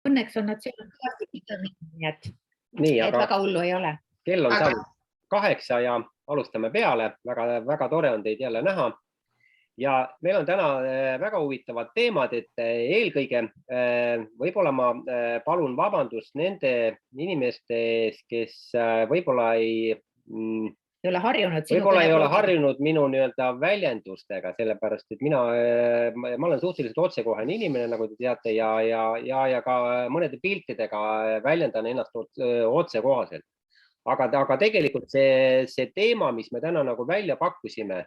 õnneks on nad söönud kõvasti vitamiini, nii et Nii, aga väga hullu ei ole. kell on saanud 8 ja alustame peale. Väga tore on teid jälle näha. Ja meil on täna väga huvitavad teemad, et eelkõige võib-olla ma palun vabandust nende inimeste ees, kes võib-olla ei ole harjunud minu väljendustega, sellepärast, et ma olen suhteliselt otsekohene inimene, nagu te teate, ja ka mõnede piltidega väljendan ennast otsekohaselt. Aga tegelikult see teema, mis me täna nagu välja pakkusime,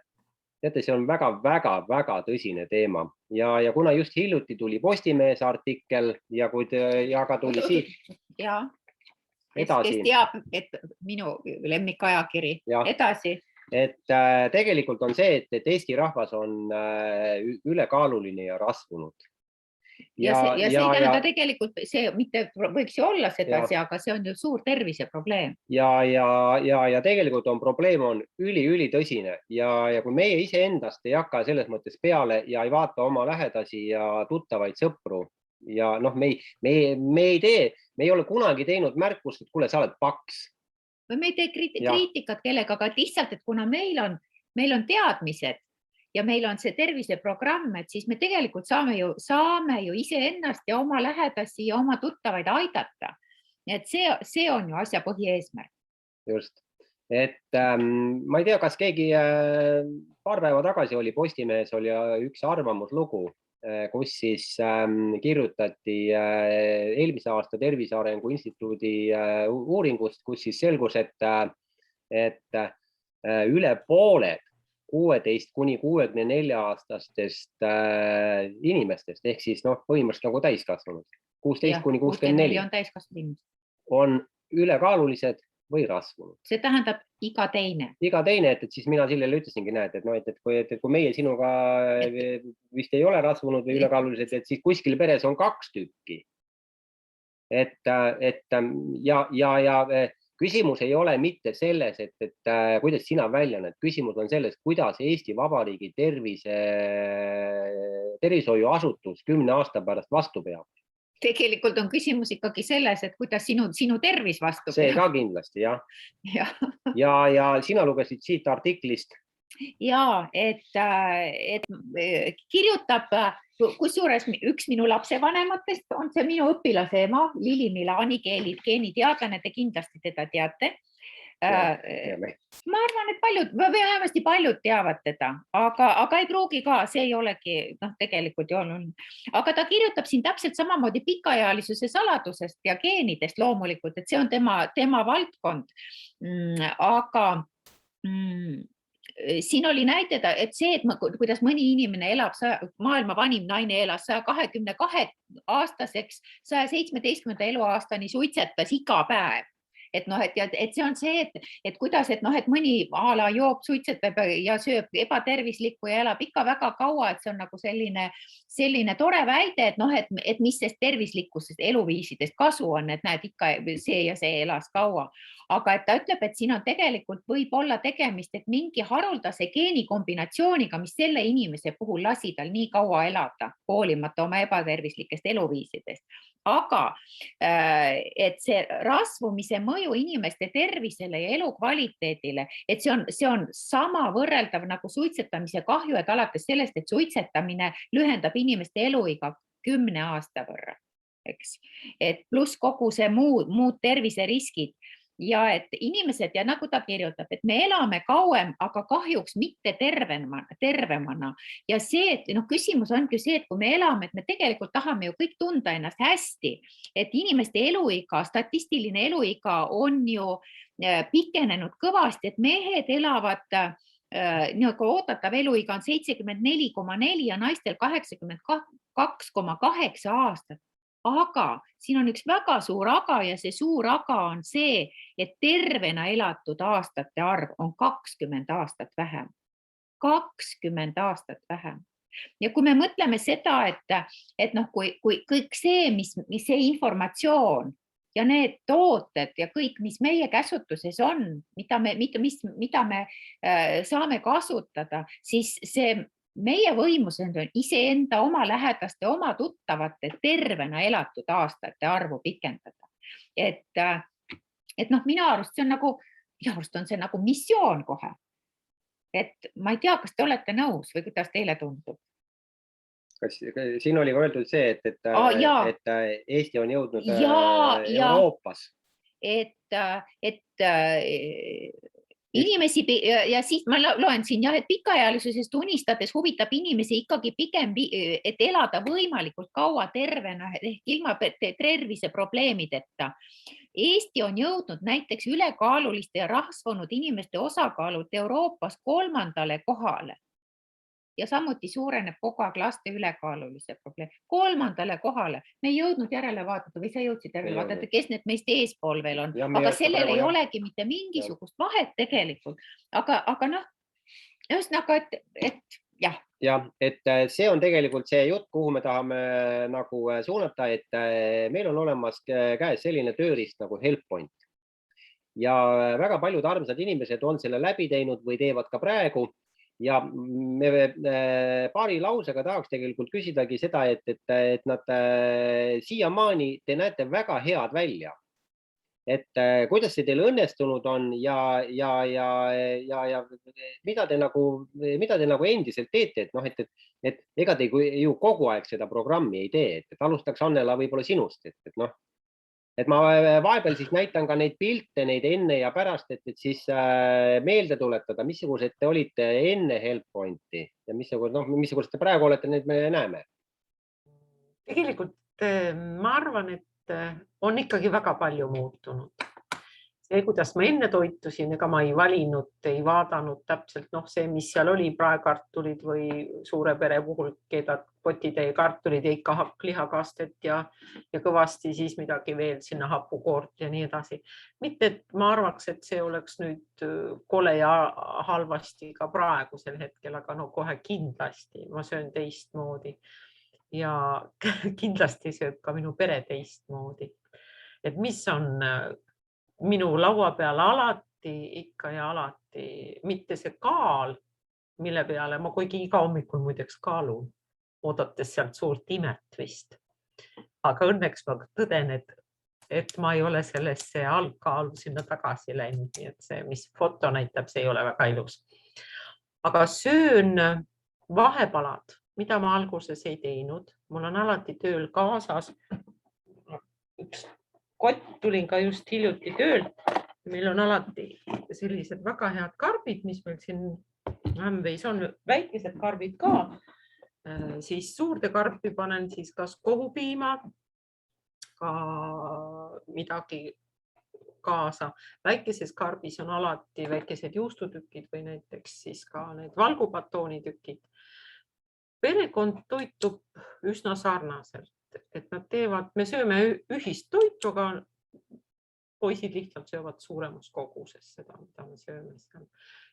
teate, see on väga tõsine teema ja kuna just hiljuti tuli Postimehes artikkel ja ka tuli siit edasi. Kes teab, et minu lemmikajakiri edasi. Et tegelikult on see, et Eesti rahvas on ülekaaluline ja rasvunud. Ja see ei tähenda tegelikult, see mitte võiks ju olla sedasi, aga see on ju suur tervise probleem. Ja tegelikult on probleem on üli tõsine ja kui meie iseendast ei hakka selles mõttes peale ja ei vaata oma lähedasi ja tuttavaid sõpru ja me ei ole kunagi teinud märkust, et kuule, sa oled paks. Me ei tee kriitikat kellega, aga lihtsalt, et kuna meil on teadmised, ja meil on see terviseprogramm, et siis me tegelikult saame ju iseennast ja oma lähedasi ja oma tuttavaid aidata. Et see on ju asja põhieesmärk. Just. Et ma ei tea, kas keegi paar päeva tagasi oli Postimehes oli üks arvamuslugu, kus siis kirjutati eelmise aasta Tervise Arengu Instituudi uuringust, kus siis selgus, et üle pooled 16–64-aastastest inimestest, ehk siis põhimõtteliselt nagu täiskasvanud, 16–64 on ülekaalulised või rasvunud. See tähendab iga teine. Iga teine, et siis mina sellele ütlesingi, et kui meie sinuga vist ei ole rasvunud või ülekaalulised, et siis kuskil peres on 2 tükki. Ja küsimus ei ole mitte selles, et kuidas sina välja näed. Küsimus on selles, kuidas Eesti Vabariigi tervishoiuasutus 10 aasta pärast vastu peab. Tegelikult on küsimus ikkagi selles, et kuidas sinu tervis vastu peab. See ka kindlasti, jah. Ja sina lugesid siit artiklist. Ja, et kirjutab, kusjuures üks minu lapsevanematest on see minu õpilase ema, Lili Milani, geeniteadlane, te kindlasti teda teate. Ma arvan, et vähemasti paljud teavad teda, aga ei pruugi ka, see ei olegi tegelikult ju olnud. Aga ta kirjutab siin täpselt samamoodi pikaealisuse saladusest ja geenidest loomulikult, et see on tema valdkond. Aga siin oli näitada, et see, et kuidas mõni inimene elab, maailma vanim naine elas 122 aastaseks, 117 eluaastani suitsetas iga päev. Et see on see, et kuidas, et mõni ala joob, suitsetab ja sööb ebatervislikku ja elab ikka väga kaua, et see on nagu selline tore väide, et mis sest tervislikkusest eluviisidest kasu on, et näed ikka see ja see elas kaua. Aga et ta ütleb, et siin on tegelikult võib olla tegemist, et mingi haruldase geenikombinatsiooniga, mis selle inimese puhul lasi tal nii kaua elada, hoolimata oma ebatervislikest eluviisidest. Aga et see rasvumise mõju inimeste tervisele ja elukvaliteedile, et see on sama võrreldav nagu suitsetamise kahju, et alates sellest, et suitsetamine lühendab inimeste eluiga 10 aasta võrra, eks. Et pluss kogu see muud terviseriskid. Ja et inimesed, ja nagu ta kirjutab, et me elame kauem, aga kahjuks mitte tervemana. Ja see, et küsimus ongi see, et kui me elame, et me tegelikult tahame ju kõik tunda ennast hästi, et inimeste eluiga, statistiline eluiga on ju pikenenud kõvasti, et mehed elavad, oodatav eluiga on 74,4 ja naistel 82,8 aastat. Aga siin on üks väga suur aga ja see suur aga on see, et tervena elatud aastate arv on 20 aastat vähem. 20 aastat vähem. Ja kui me mõtleme seda, et kui kõik see, mis see informatsioon ja need tooted ja kõik, mis meie käsutuses on, mida me saame kasutada, siis see meie võimuses on iseenda, oma lähedaste, oma tuttavate tervena elatud aastate arvu pikendada. Et noh, minu arust on see nagu missioon kohe. Et ma ei tea, kas te olete nõus või kuidas teile tundub? Kas siin oli öeldud see, et Eesti on jõudnud Euroopas? Et inimesi ja siis ma loen siin jah, et pikaealisusest unistades huvitab inimesi ikkagi pigem, et elada võimalikult kaua tervena ehk ilma tervise probleemideta. Eesti on jõudnud näiteks ülekaaluliste ja rasvunud inimeste osakaalud Euroopas 3. kohale. Ja samuti suureneb kogu aeg laste ülekaalulise probleem. 3. kohale. Me ei jõudnud järele vaadata või sa jõudsid järele vaadata, kes need meist eespool veel on. Aga sellel ei olegi mitte mingisugust vahet tegelikult. Aga noh, ühesõnaga, et jah. Jah, et see on tegelikult see jutt, kuhu me tahame nagu suunata, et meil on olemas käes selline tööriist nagu HelpPoint. Ja väga paljud armsad inimesed on selle läbi teinud või teevad ka praegu. Ja me paari lausega tahaks tegelikult küsidagi seda, et nad siiamaani te näete väga head välja. Et kuidas see teil õnnestunud on ja mida te nagu endiselt teete, et ega te ju kogu aeg seda programmi ei tee, et alustaks Annela võib-olla sinust, et ma vahepeal siis näitan ka neid pilte, neid enne ja pärast, et siis meelde tuletada, missugused te olite enne HelpPointi ja missugused te praegu olete, neid me näeme. Tegelikult ma arvan, et on ikkagi väga palju muutunud. See, kuidas ma enne toitusin, ega ma ei valinud, ei vaadanud täpselt see, mis seal oli, praekartulid või suure pere puhul keedad potitäie kartulid ja ikka lihakastet ja kõvasti siis midagi veel sinna hapukoort ja nii edasi. Mitte, et ma arvaks, et see oleks nüüd kole ja halvasti ka praegusel hetkel, aga kohe kindlasti ma söön teistmoodi ja kindlasti sööb ka minu pere teistmoodi. Et mis on minu laua peal alati, ikka ja alati, mitte see kaal, mille peale ma kuigi iga hommikul muideks kaalun, oodates sealt suurt imet vist. Aga õnneks ma tõden, et ma ei ole sellesse algkaalu sinna tagasi läinud, nii et see, mis foto näitab, see ei ole väga ilus. Aga söön vahepalad, mida ma alguses ei teinud. Mul on alati tööl kaasas üks kott, tulin ka just hiljuti töölt. Meil on alati sellised väga head karbid, mis meil siin Ämveis on, väikesed karbid ka. Siis suurde karpi panen siis kas kohupiima, ka midagi kaasa. Väikeses karbis on alati väikesed juustutükid või näiteks siis ka need valgupatoonitükid. Perekond toitub üsna sarnaselt. Et nad teevad, me sööme ühist toitu, aga poisid lihtsalt söövad suuremas koguses seda, mida me sööme seal.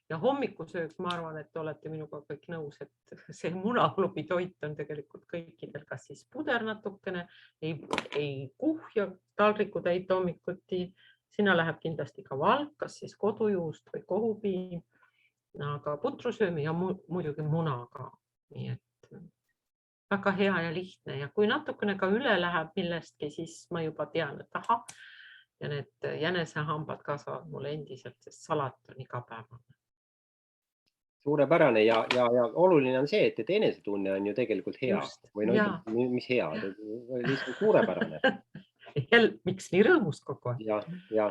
Ja hommikusöök, ma arvan, et olete minuga kõik nõus, et see munaklubi toit on tegelikult kõikidel, kas siis puder natukene, ei kuhja taldrikutäit hommikuti, sinna läheb kindlasti ka valk, kas siis kodujuust või kohupiim, aga putru sööme ja muidugi munaga, nii et väga hea ja lihtne ja kui natukene ka üle läheb millestki, siis ma juba tean, et aha, ja need jänesehambad kasvavad mulle endiselt, sest salat on iga päevane. Suurepärane ja oluline on see, et enesetunne on ju tegelikult hea. Või mis hea, lihtsalt suurepärane. Miks nii rõõmus kogu aeg? Ja.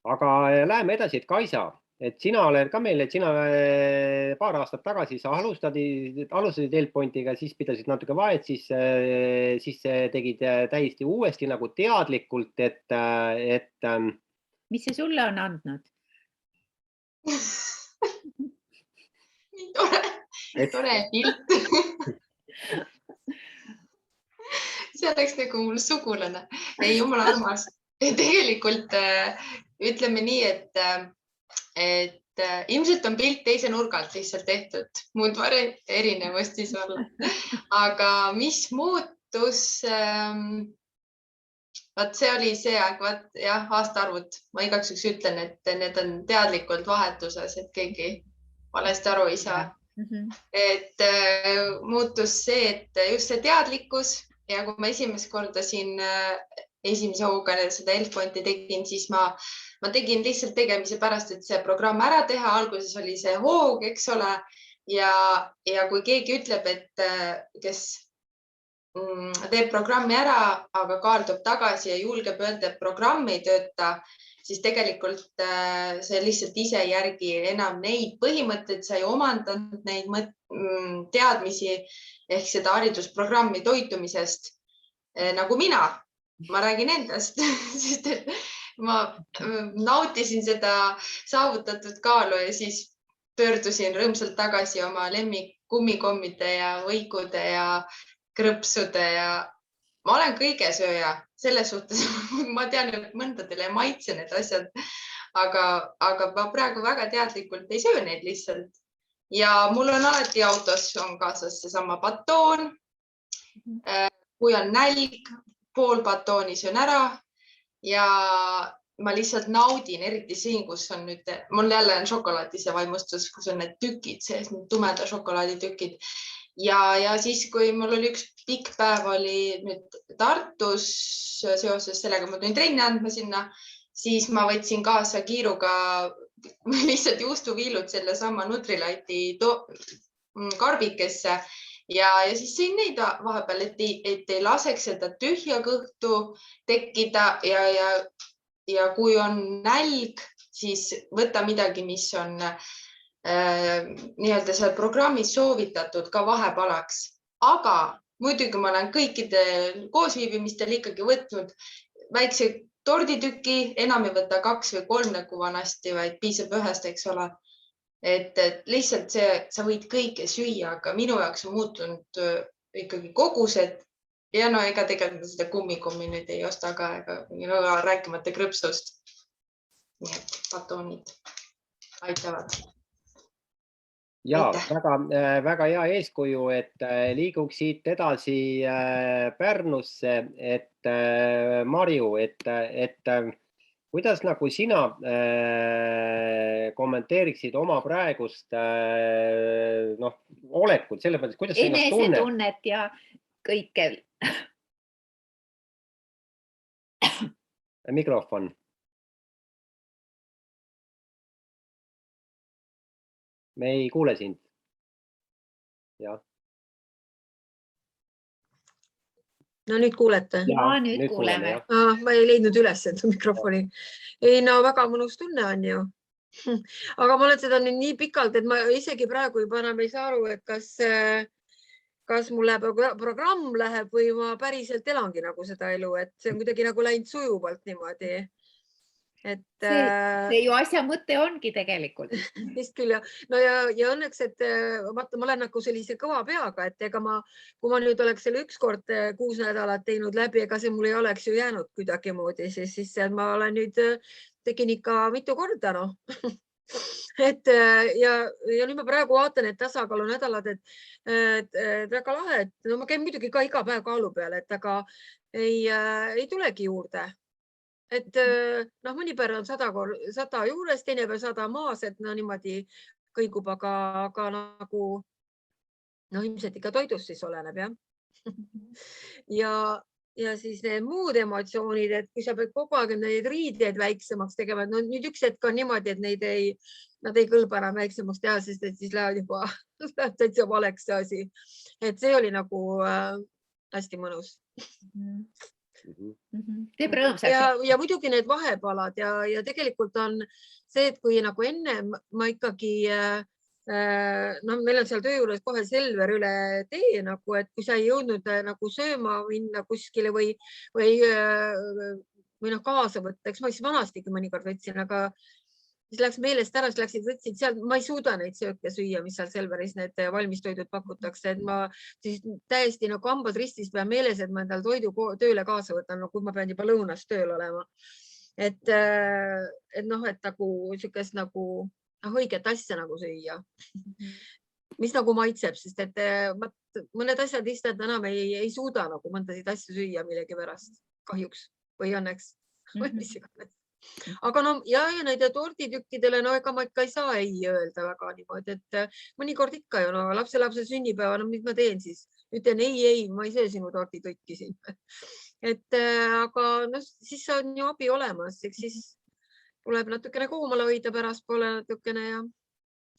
Aga läheme edasi, et Kaisa, et sina oled ka meil, et sina paar aastat tagasi sa alustasid HelpPointiga, siis pidasid natuke vahet, siis tegid täiesti uuesti nagu teadlikult, et mis see sulle on andnud? Nii tore pilt. See oleks nagu mul sugulane. Ei, jumala armas. Tegelikult ütleme nii, et ilmselt on pilt teise nurgalt lihtsalt tehtud. Muud erinevust siis olla. Aga mis muutus? See oli see aeg, aastaarvud. Ma igaks üks ütlen, et need on teadlikult vahetuses, et keegi valesti aru ei saa. et muutus see, et just see teadlikkus ja kui ma esimest korda siin esimese hooga seda Elfpointi tegin, siis ma tegin lihtsalt tegemise pärast, et see programm ära teha. Alguses oli see hoog, eks ole. Ja kui keegi ütleb, et kes teeb programmi ära, aga kaldub tagasi ja julgeb öelda, et programm ei tööta, siis tegelikult see lihtsalt ise järgi enam neid põhimõtteid, sa ei omandanud neid teadmisi ehk seda haridusprogrammi toitumisest nagu mina räägin endast, sest et ma nautisin seda saavutatud kaalu ja siis pöördusin rõõmsalt tagasi oma lemmik kummikommide ja võikude ja krõpsude ja ma olen kõige sööja selles suhtes. Ma tean, et mõndadele ei maitse need asjad, aga ma praegu väga teadlikult ei söö neid lihtsalt. Ja mul on alati autos on kaasas seesama batoon. Kui on nälg, pool batooni söön ära ja ma lihtsalt naudin, eriti siin, kus on nüüd, mul jälle on šokolaadise vaimustus, kus on need tükid sees, need tumeda šokolaaditükid. Ja siis, kui mul oli üks pikk päev oli nüüd Tartus seoses sellega, ma tulin trenni andma sinna, siis ma võtsin kaasa kiiruga lihtsalt juustuviilud selle sama Nutrilite'i karbikesse ja siis sõin neid vahepeal, et ei laseks seda tühja kõhtu tekkida ja kui on nälg, siis võta midagi, mis on nii-öelda seal programmis soovitatud ka vahepalaks, aga muidugi ma olen kõikidel koosviibimistel ikkagi võtnud väikse torditüki, enam ei võta 2 või 3 nagu vanasti, vaid piisab ühest, eks ole. Et lihtsalt sa võid kõike süüa, aga minu jaoks on muutunud ikkagi kogused ja no ega tegelikult seda kummikommi nüüd ei osta ka, ega rääkimata krõpsust. Nii et batoonid aitavad. Ja väga hea eeskuju, et liiguks siit edasi Pärnusse, et Marju, et kuidas nagu sina kommenteeriksid oma praegust olekut, selles mõttes, kuidas sa ennast tunned? Enesetunnet ja kõike. Mikrofon. Me ei kuule sind. Ja. No nüüd kuulete? Ja, nüüd kuuleme. Ma ei leidnud üles seda mikrofoni. Ei, no väga mõnus tunne on ju. Aga ma olen seda nii pikalt, et ma isegi praegu juba enam ei saa aru, et kas mul programm läheb või ma päriselt elangi nagu seda elu, et see on kuidagi nagu läinud sujuvalt niimoodi. See ju asja mõte ongi tegelikult. Vist küll ja. No ja õnneks, et vaata, ma olen nagu sellise kõva peaga, et ega kui ma nüüd oleks selle ükskord 6 nädalat teinud läbi, ega see mul ei oleks ju jäänud kuidagi moodi, siis ma olen nüüd tegin ikka mitu korda, noh. Ja nüüd ma praegu vaatan, et tasakaalu nädalad, et väga lahe, et no ma käin muidugi ka iga päev kaalu peale, et aga ei tulegi juurde. Et mõni päev on 100 juures, teine päev 100 maas, et niimoodi kõigub, aga nagu ilmselt ikka toidust siis oleneb, jah. Ja siis need muud emotsioonid, et kui sa pead kogu aeg neid riideid väiksemaks tegema, no nüüd üks hetk on niimoodi, et nad ei kõlba enam väiksemaks teha, sest et siis lähevad juba täitsa valeks see asi. Et see oli nagu hästi mõnus. Teeb rõõmsaks. Ja muidugi need vahepalad ja tegelikult on see, et kui nagu enne ma ikkagi, meil on seal töö juures kohe Selver üle tee, et kui sa ei jõudnud nagu sööma minna kuskile või kaasa võtta, eks ma siis vanastigi mõnikord võtsin, aga siis läks meelest ära, siis võtsid seal, ma ei suuda neid sööke süüa, mis seal Selveris need valmistoidud pakutakse, et ma siis täiesti nagu hambad ristis pean meeles, et ma endal toidu tööle kaasa võtan, kui ma pean juba lõunas tööl olema. Et nagu niisugust nagu õiget asja nagu süüa, mis nagu maitseb, sest et mõned asjad lihtsalt enam ei suuda nagu mõndasid asju süüa millegi pärast, kahjuks või õnneks. aga no ja nende torditükkidele, no ega ma ikka ei saa ei öelda väga niimoodi, et mõnikord ikka ju, no lapselapse sünnipäeva, no mis ma teen siis? Ütlen ei, ma ei söö sinu torditükki siin. Aga no siis on ju abi olemas, eks siis tuleb natukene koomale hoida pärastpoole natukene ja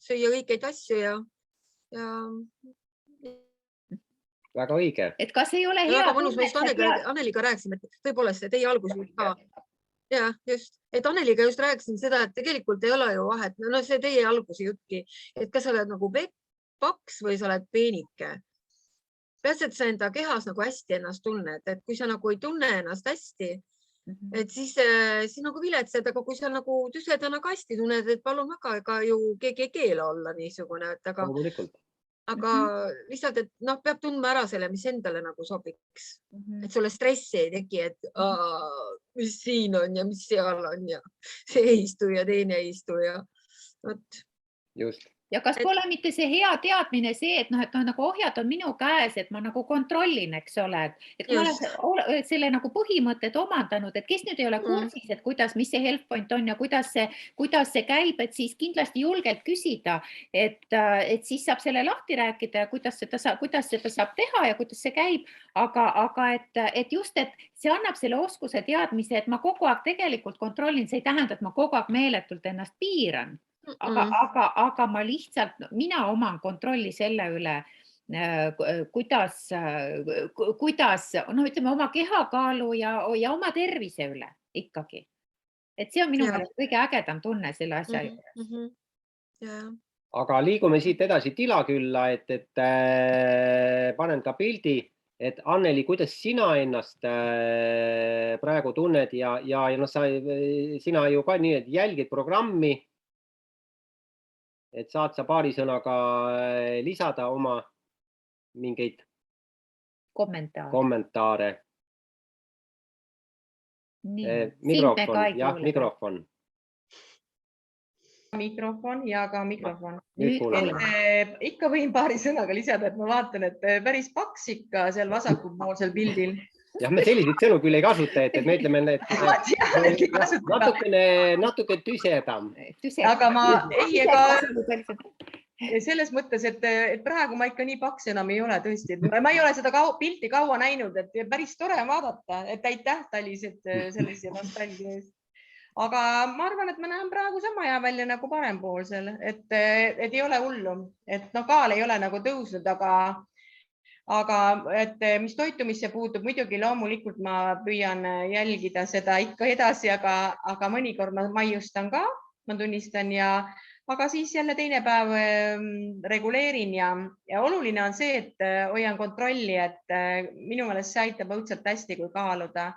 süüa õigeid asju ja väga õige. Et kas ei ole hea? Väga mõnus, ma just Anneliga rääkisime, et tõepoolest teie alguses ka. Ja just, et Anneliga just rääkisin seda, et tegelikult ei ole ju vahet. No see teie alguse jutki, et kas sa oled nagu paks või sa oled peenike. Peas, et sa enda kehas nagu hästi ennast tunned, et kui sa nagu ei tunne ennast hästi, et siis nagu viletsed, aga kui sa nagu tüsedana ka hästi tunned, et palun väga, ega ju keegi ei keela olla niisugune, et aga lihtsalt, et noh, peab tundma ära selle, mis endale nagu sobiks, et sulle stressi ei teki, et mis siin on ja mis seal on ja see ei istu ja teine ei istu ja võt. Just. Ja kas pole mitte see hea teadmine see, et nagu ohjad on minu käes, et ma nagu kontrollin, eks ole, et kui olen selle nagu põhimõtted omandanud, et kes nüüd ei ole kursis, et kuidas, mis see health point on ja kuidas see käib, et siis kindlasti julgelt küsida, et siis saab selle lahti rääkida ja kuidas seda saab teha ja kuidas see käib, aga et just, et see annab selle oskuse teadmise, et ma kogu aeg tegelikult kontrollin, see ei tähenda, et ma kogu aeg meeletult ennast piiran. Aga ma lihtsalt, mina oman kontrolli selle üle, kuidas, no ütleme, oma kehakaalu ja oma tervise üle ikkagi. Et see on minu meelest kõige ägedam tunne selle asja juures. Aga liigume siit edasi Tilakülla, et panen ka pildi, et Anneli, kuidas sina ennast praegu tunned ja sina ju ka nii, et jälgid programmi, et saad sa paari sõnaga lisada oma mingeid kommentaare. Mikrofon. Mikrofon ja ka mikrofon. Ikka võin paari sõnaga lisada, et ma vaatan, et päris paks ikka seal vasakpoolsel pildil. Jah, me selliseid sõnu küll ei kasuta, et me ütleme, et natuke tüsedam. Aga selles mõttes, et praegu ma ikka nii paks enam ei ole tõesti. Ma ei ole seda pilti kaua näinud, et päris tore vaadata, et aitäh Talis, et sellise nostalgia eest. Aga ma arvan, et ma näen praegu sama hea välja nagu parempoolsel, et ei ole hullu. Et kaal ei ole nagu tõusnud, aga et mis toitumisse puutub, muidugi loomulikult ma püüan jälgida seda ikka edasi, aga mõnikord ma maiustan ka, ma tunnistan, aga siis jälle teine päev reguleerin ja oluline on see, et hoian kontrolli, et minu meelest see aitab õudselt hästi, kui kaaluda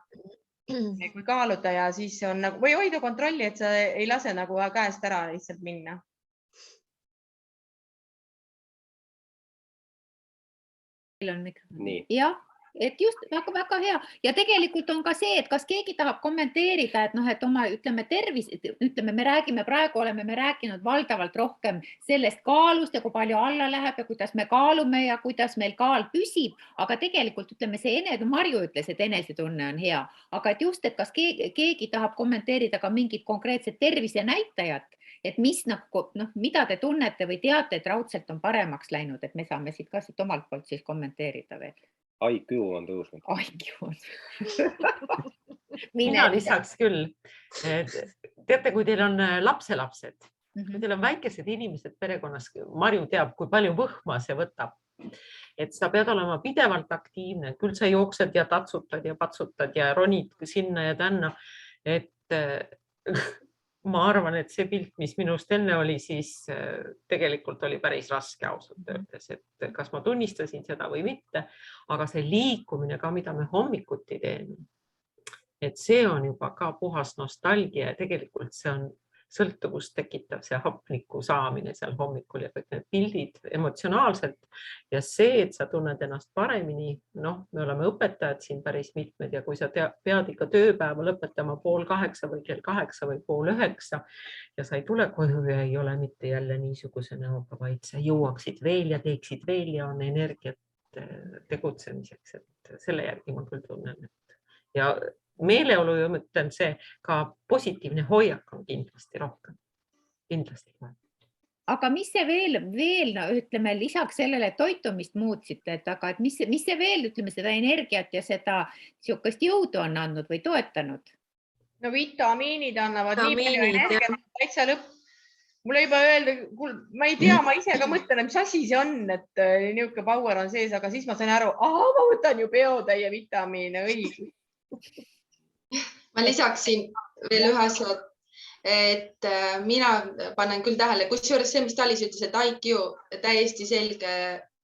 ja siis on nagu, või hoida kontrolli, et sa ei lase nagu käest ära lihtsalt minna. Jah, et just väga hea ja tegelikult on ka see, et kas keegi tahab kommenteerida, et oma, ütleme, tervis, ütleme, oleme rääkinud valdavalt rohkem sellest kaalust ja kui palju alla läheb ja kuidas me kaalume ja kuidas meil kaal püsib, aga tegelikult ütleme, Marju ütles, et enesetunne on hea, aga et just, et kas keegi tahab kommenteerida ka mingit konkreetset tervisenäitajat, et mida te tunnete või teate, et raudselt on paremaks läinud, et me saame siit ka omalt poolt siis kommenteerida veel. IQ on tõusnud. IQ on. Mina lisaks küll. Teate, kui teil on lapselapsed, kui teil on väikesed inimesed perekonnas, Marju teab, kui palju võhma see võtab. Et sa pead olema pidevalt aktiivne, küll sa jooksed ja tatsutad ja patsutad ja ronid sinna ja tänna. Et ma arvan, et see pilt, mis minust enne oli, siis tegelikult oli päris raske ausalt öeldes, et kas ma tunnistasin seda või mitte, aga see liikumine ka, mida me hommikuti teeme, et see on juba ka puhas nostalgia ja tegelikult see on sõltuvust tekitav see hapniku saamine seal hommikul ja kõik need pildid emotsionaalselt ja see, et sa tunned ennast paremini, me oleme õpetajad siin päris mitmed ja kui sa pead ikka tööpäeva lõpetama 7:30 või kell 8 või 8:30 ja sa ei tule koju ja ei ole mitte jälle niisuguse näoga, vaid sa jõuaksid veel ja teeksid veel ja on energiat tegutsemiseks, et selle järgi ma küll tunnen. Ja meeleolu ja mõtlen see ka positiivne hoiak on kindlasti rohkem. Kindlasti. aga mis see veel no, ütleme, lisaks sellele toitumist muutsite, aga et mis see veel, ütleme, seda energiat ja seda niisugust jõudu on andnud või toetanud? No vitamiinid annavad nii palju Vitamiinid, energiat, täitsa lõpp. Mulle juba öelda, ma ei tea, ma ise ka mõtlen, mis asi see on, et niisugune power on sees, aga siis ma sain aru, ma võtan ju peotäie vitamiine, õige. Ma lisaksin veel ühe asja, et mina panen küll tähele, kusjuures see, mis Talis ütles, et IQ täiesti selge,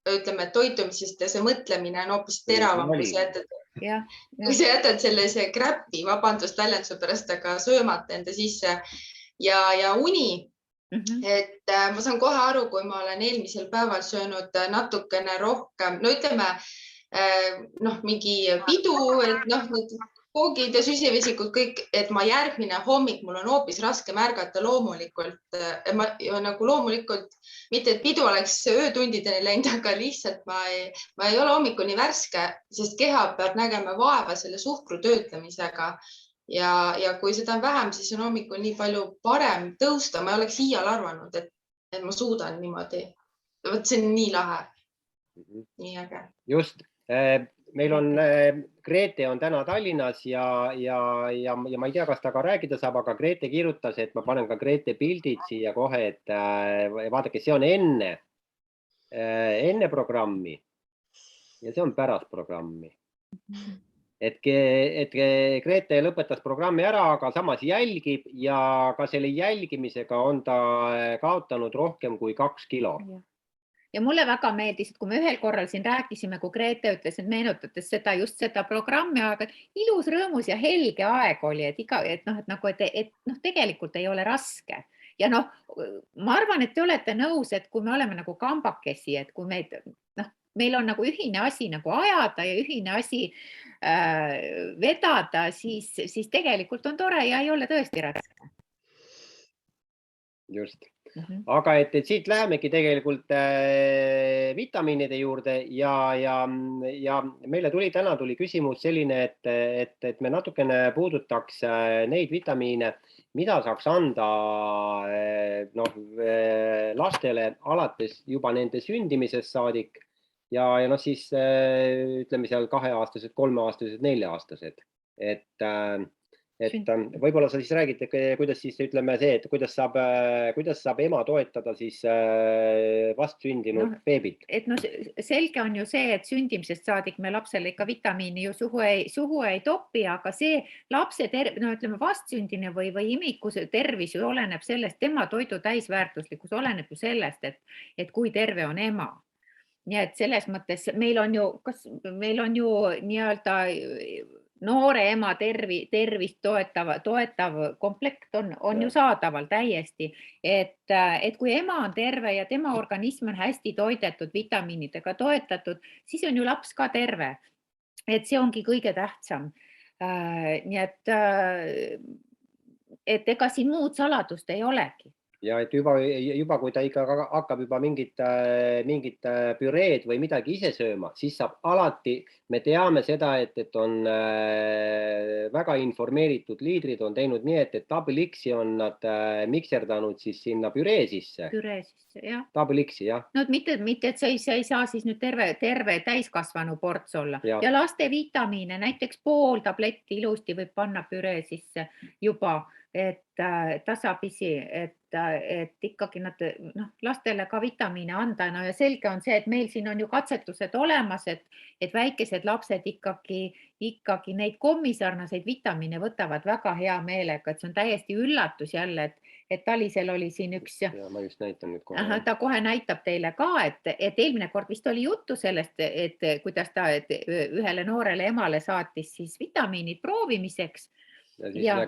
ütleme, et toitumisest ja see mõtlemine on hoopis teravam, kui sa jätad sellise kräpi, vabandust väljenduse pärast, aga söömata enda sisse ja uni. Et ma saan kohe aru, kui ma olen eelmisel päeval söönud natukene rohkem, no ütleme, mingi pidu, et need koogid ja süsivesikud kõik, et ma järgmine hommik, mul on hoopis raske märgata loomulikult, nagu loomulikult, mitte et pidu oleks öötundideni läinud, aga lihtsalt ma ei ole hommikul nii värske, sest keha peab nägema vaeva selle suhkru töötlemisega. Ja kui seda on vähem, siis on hommikul nii palju parem tõusta. Ma ei oleks iial arvanud, et ma suudan niimoodi. Võt, see on nii lahe. Nii äge. Just. Meil on, Grete on täna Tallinnas ja ma ei tea, kas ta ka rääkida saab, aga Grete kirjutas, et ma panen ka Grete pildid siia kohe, et vaadake, see on enne programmi ja see on pärast programmi. Et Grete lõpetas programmi ära, aga samas jälgib ja ka selle jälgimisega on ta kaotanud rohkem kui 2 kilo. Ja mulle väga meeldis, et kui me ühel korral siin rääkisime, kui Grete ütles, et meenutades just seda programmi aega, ilus, rõõmus ja helge aeg oli, et tegelikult ei ole raske. Ja ma arvan, et te olete nõus, et kui me oleme nagu kambakesi, et kui meil on nagu ühine asi nagu ajada ja ühine asi vedada, siis tegelikult on tore ja ei ole tõesti raske. Just. Aga et siit lähemegi tegelikult vitamiinide juurde ja meile täna tuli küsimus selline, et me natukene puudutaks neid vitamiine, mida saaks anda lastele alates juba nende sündimisest saadik ja siis ütleme seal 2-aastased, 3-aastased, 4-aastased. Et võib-olla sa siis räägid, kuidas siis ütleme see, et kuidas saab ema toetada siis vastsündinud beebit? Et selge on ju see, et sündimisest saadik me lapsele ikka vitamiini ju suhu ei topi, aga see lapse vastsündine või imikuse tervis ju oleneb sellest, tema toidu täisväärtuslikkus oleneb ju sellest, et kui terve on ema. Nii et selles mõttes meil on ju nii-öelda noore ema tervist toetav komplekt on ju saadaval täiesti, et kui ema on terve ja tema organism on hästi toidetud, vitamiinidega toetatud, siis on ju laps ka terve. Et see ongi kõige tähtsam. Nii et ega siin muud saladust ei olegi. Ja et juba kui ta ikka hakkab juba mingit püreed või midagi ise sööma, siis saab alati, me teame seda, et on väga informeeritud liidrid on teinud nii, et Double-X'i on nad mikserdanud siis sinna püree sisse. Püree sisse, jah. Double-X'i, jah. No mitte, et sa ei saa siis nüüd terve täiskasvanu ports olla. Ja laste vitamiine, näiteks pool tabletti ilusti võib panna püree sisse juba, et tasapisi, et ikkagi lastele ka vitamiine anda. Ja selge on see, et meil siin on ju katsetused olemas, et väikesed lapsed ikkagi neid kommisarnaseid vitamiine võtavad väga hea meelega, et see on täiesti üllatus jälle, et Talisel oli siin üks. Ja ma just näitan nüüd kohe. Ta kohe näitab teile ka, et eelmine kord vist oli juttu sellest, et kuidas ta ühele noorele emale saatis siis vitamiinid proovimiseks. Ja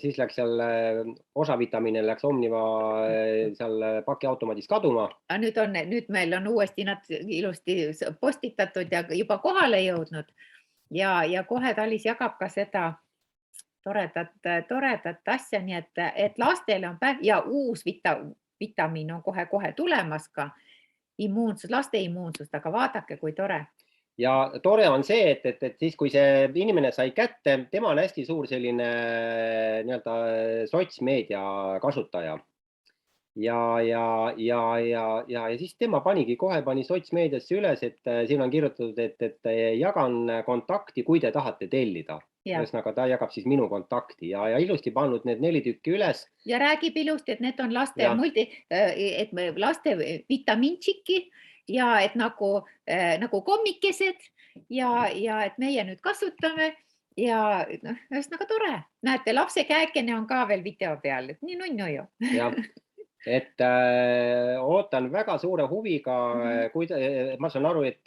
siis läks seal osa vitamiine läks Omniva seal pakiautomaadis kaduma. Nüüd meil on uuesti nad ilusti postitatud ja juba kohale jõudnud ja kohe Talis jagab ka seda toredat asja, nii et lastele on ja uus vitamiin on kohe tulemas ka laste immuunsust, aga vaadake, kui tore. ja tore on see, et siis, kui see inimene sai kätte, tema on hästi suur selline nii-öelda sotsmeedia kasutaja. Ja siis tema panigi kohe sotsmeediasse üles, et siin on kirjutatud, et jagan kontakti, kui te tahate tellida. Ühesõnaga, ta jagab siis minu kontakti ja ilusti pannud need 4 tükki üles. Ja räägib ilusti, et need on laste vitamiintšiki ja et nagu kommikesed ja et meie nüüd kasutame ja ühesõnaga tore. Näete, lapse käekene on ka veel video peal, et nii nunnu ju. Ja. Et ootan väga suure huviga, ma saan aru, et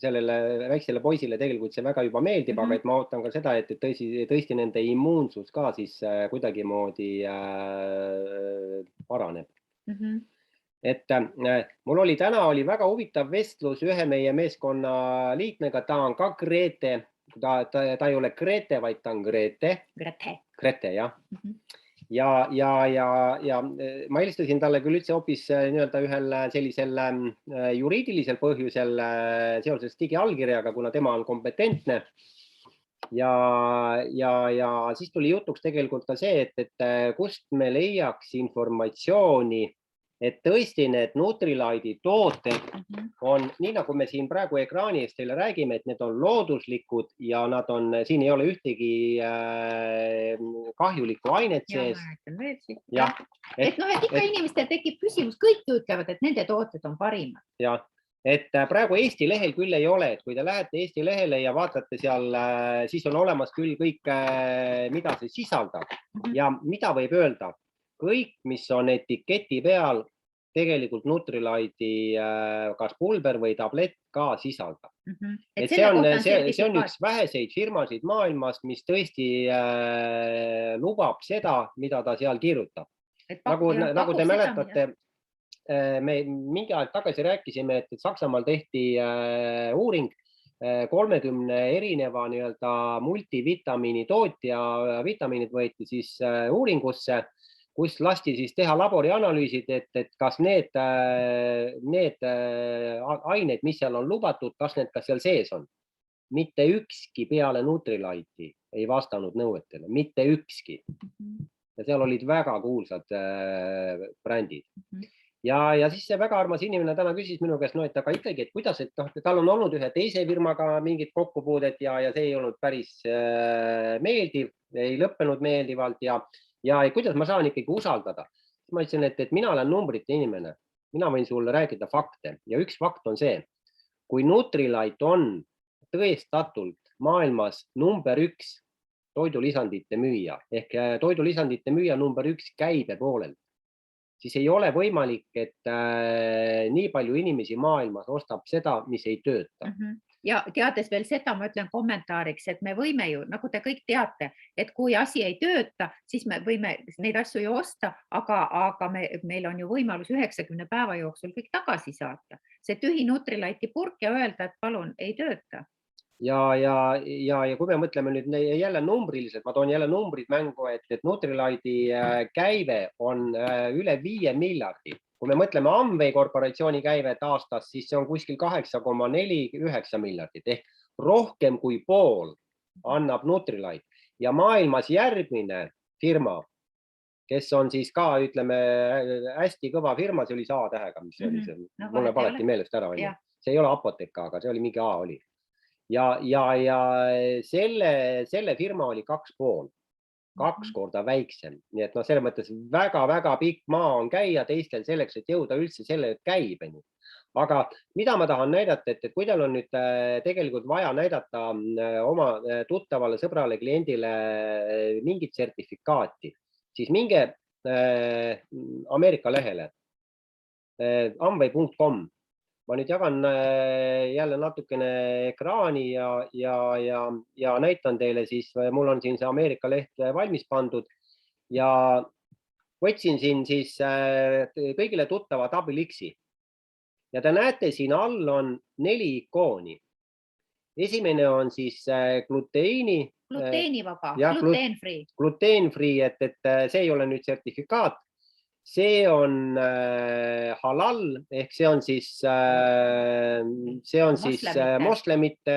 sellele väiksele poisile tegelikult see väga juba meeldib, aga et ma ootan ka seda, et tõesti nende immuunsus ka siis kuidagimoodi paraneb. Et mul oli täna väga huvitav vestlus ühe meie meeskonna liikmega, ta on ka Grete, ta ei ole Grete, vaid ta on Grete. Grete, jah. Ja ma helistasin talle küll üldse hoopis nii-öelda ühel sellisel juriidilisel põhjusel seoses digiallkirjaga, kuna tema on kompetentne. Ja siis tuli jutuks tegelikult ka see, et kust me leiaks informatsiooni, et tõesti need Nutrilite'i tooted on, nii nagu me siin praegu ekraani ees teile räägime, et need on looduslikud ja nad on, siin ei ole ühtegi kahjulikku ainet sees. Et ikka inimestel tekib küsimus, kõik ütlevad, et nende tooted on parimad. Ja, et praegu Eesti lehel küll ei ole, et kui te lähete Eesti lehele ja vaatate seal, siis on olemas küll kõik, mida see sisaldab ja mida võib öelda. Kõik, mis on etiketi peal, tegelikult Nutrilite'i kas pulber või tablett ka sisaldab. Et see on üks väheseid firmasid maailmas, mis tõesti lubab seda, mida ta seal kirjutab. Nagu te mäletate, me mingi aeg tagasi rääkisime, et Saksamaal tehti uuring 30 erineva multivitamiini tootja vitamiinid võeti siis uuringusse, kus lasti siis teha laborianalüüsid, et kas need ained, mis seal on lubatud, kas need ka seal sees on. Mitte ükski peale Nutrilite'i ei vastanud nõuetele, mitte ükski. Ja seal olid väga kuulsad brändid. Ja siis see väga armas inimene täna küsis minu käest, et aga ikkagi, et kuidas, et tal on olnud ühe teise firmaga mingit kokkupuudet ja see ei olnud päris meeldiv, ei lõppenud meeldivalt ja kuidas ma saan ikkagi usaldada. Ma ütlesin, et mina olen numbrite inimene, mina võin sulle rääkida fakte ja üks fakt on see, kui Nutrilite on tõestatult maailmas number 1 toidulisandite müüja ehk toidulisandite müüja number 1 käibe poolelt, siis ei ole võimalik, et nii palju inimesi maailmas ostab seda, mis ei tööta. Ja teades veel seda, ma ütlen kommentaariks, et me võime ju, nagu te kõik teate, et kui asi ei tööta, siis me võime neid asju ju osta, aga meil on ju võimalus 90 päeva jooksul kõik tagasi saata. See tühi Nutrilite'i purk ja öelda, et palun, ei tööta. Ja kui me mõtleme nüüd jälle numbriliselt, ma toon jälle numbrid mängu, et Nutrilite'i käive on üle 5 miljardi. Kui me mõtleme Amway korporatsiooni käivet aastas, siis see on kuskil 8,49 miljardit ehk rohkem kui pool annab Nutrilite. Ja maailmas järgmine firma, kes on siis ka, ütleme, hästi kõva firma, see oli A-tähega, mis oli see, mulle paleti meelest ära. See ei ole Apoteka, aga see oli mingi A oli. Ja selle firma oli 2,5. 2 korda väiksem. Nii et selles mõttes väga-väga pikk maa on käia teistel selleks, et jõuda üldse selle käibeni. Aga mida ma tahan näidata, et kui teil on nüüd tegelikult vaja näidata oma tuttavale sõbrale kliendile mingit sertifikaati, siis minge Ameerika lehele amway.com. Ma nüüd jagan jälle natukene ekraani ja näitan teile siis, mul on siin see Ameerika leht valmis pandud ja võtsin siin siis kõigile tuttava Abilixi. Ja te näete, siin all on 4 ikooni. Esimene on siis gluteenivaba, gluteenfree, gluteenfree, et see ei ole nüüd sertifikaat. see on halal ehk see on siis moslemite,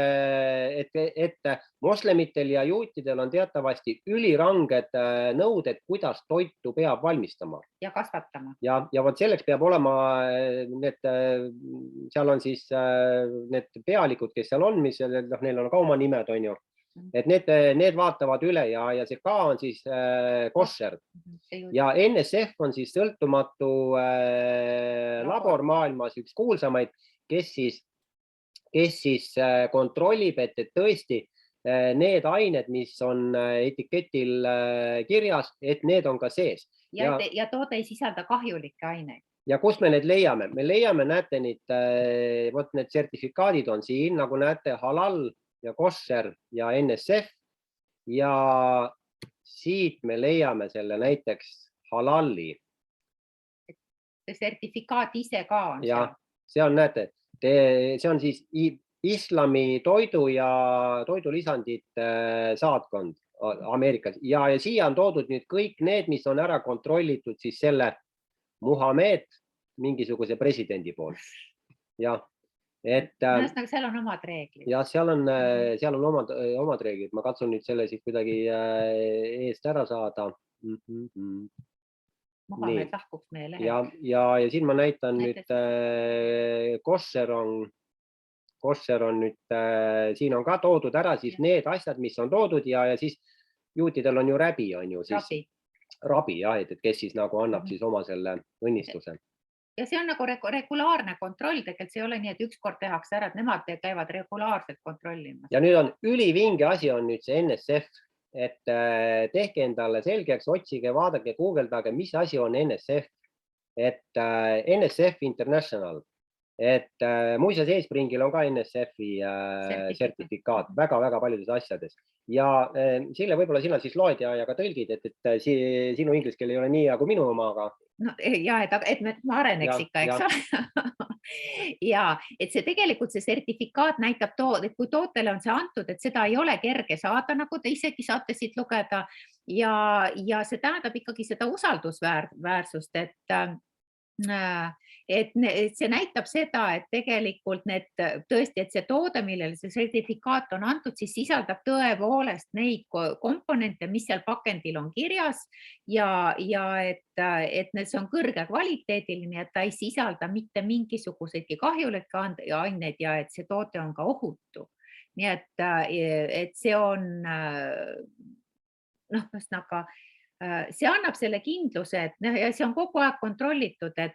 et moslemitel ja juutidel on teatavasti üliranged nõuded, kuidas toitu peab valmistama. Ja kasvatama. Ja vot selleks peab olema need, seal on siis need pealikud, kes seal on, mis neil on ka oma nimed, on ju. Et need vaatavad üle ja see ka on siis kosher. Ja NSF on siis sõltumatu labor maailmas, üks kuulsamaid, kes siis kontrollib, et tõesti need ained, mis on etiketil kirjas, et need on ka sees. Ja toode ei sisalda kahjulikke aineid. Ja kus me need leiame? Me leiame, näete, need sertifikaadid on siin, nagu näete, halal ja kosher ja NSF ja siit me leiame selle näiteks halali. Sertifikaat ise ka on ja see on, näete, see on siis islami toidu ja toidulisandite saatkond Ameerikas ja siia on toodud nüüd kõik need, mis on ära kontrollitud siis selle Muhamed mingisuguse presidendi poolt. Ja seal on omad reeglid. Ja seal on omad reeglid. Ma katsun nüüd selle siit kuidagi eest ära saada. Muhamed lahkuks meie lehe. Ja siin ma näitan nüüd kosher on nüüd, siin on ka toodud ära siis need asjad, mis on toodud ja siis juutidel on ju räbi, on ju siis rabi, et kes siis nagu annab siis oma selle õnnistuse. Ja see on nagu regulaarne kontroll, tegelikult see ei ole nii, et üks kord tehakse ära, et nemad käivad regulaarselt kontrollimas. Ja nüüd on ülivinge asi on nüüd see NSF, et tehke endale selgeks, otsige, vaadake, guugeldage, mis asi on NSF, et NSF International, et muuseas Eespringil on ka NSF-i sertifikaat väga-väga paljudes asjades. Ja Sille, võib-olla sina siis loed ja ka tõlgid, et sinu inglise keel ei ole nii nagu minu omaga. No, ja, et ma areneks ikka, eks ole. Ja, et see tegelikult see sertifikaat näitab, et kui tootele on see antud, et seda ei ole kerge saada, nagu te isegi saate siit lugeda. Ja see tähendab ikkagi seda usaldusväärsust, et see näitab seda, et tegelikult tõesti, et see toode, millele see sertifikaat on antud, siis sisaldab tõepoolest neid komponente, mis seal pakendil on kirjas ja et see on kõrge kvaliteediline, et ta ei sisalda mitte mingisuguseidki kahjulikke aineid ja et see toote on ka ohutu. Nii et see on see annab selle kindluse, et see on kogu aeg kontrollitud, et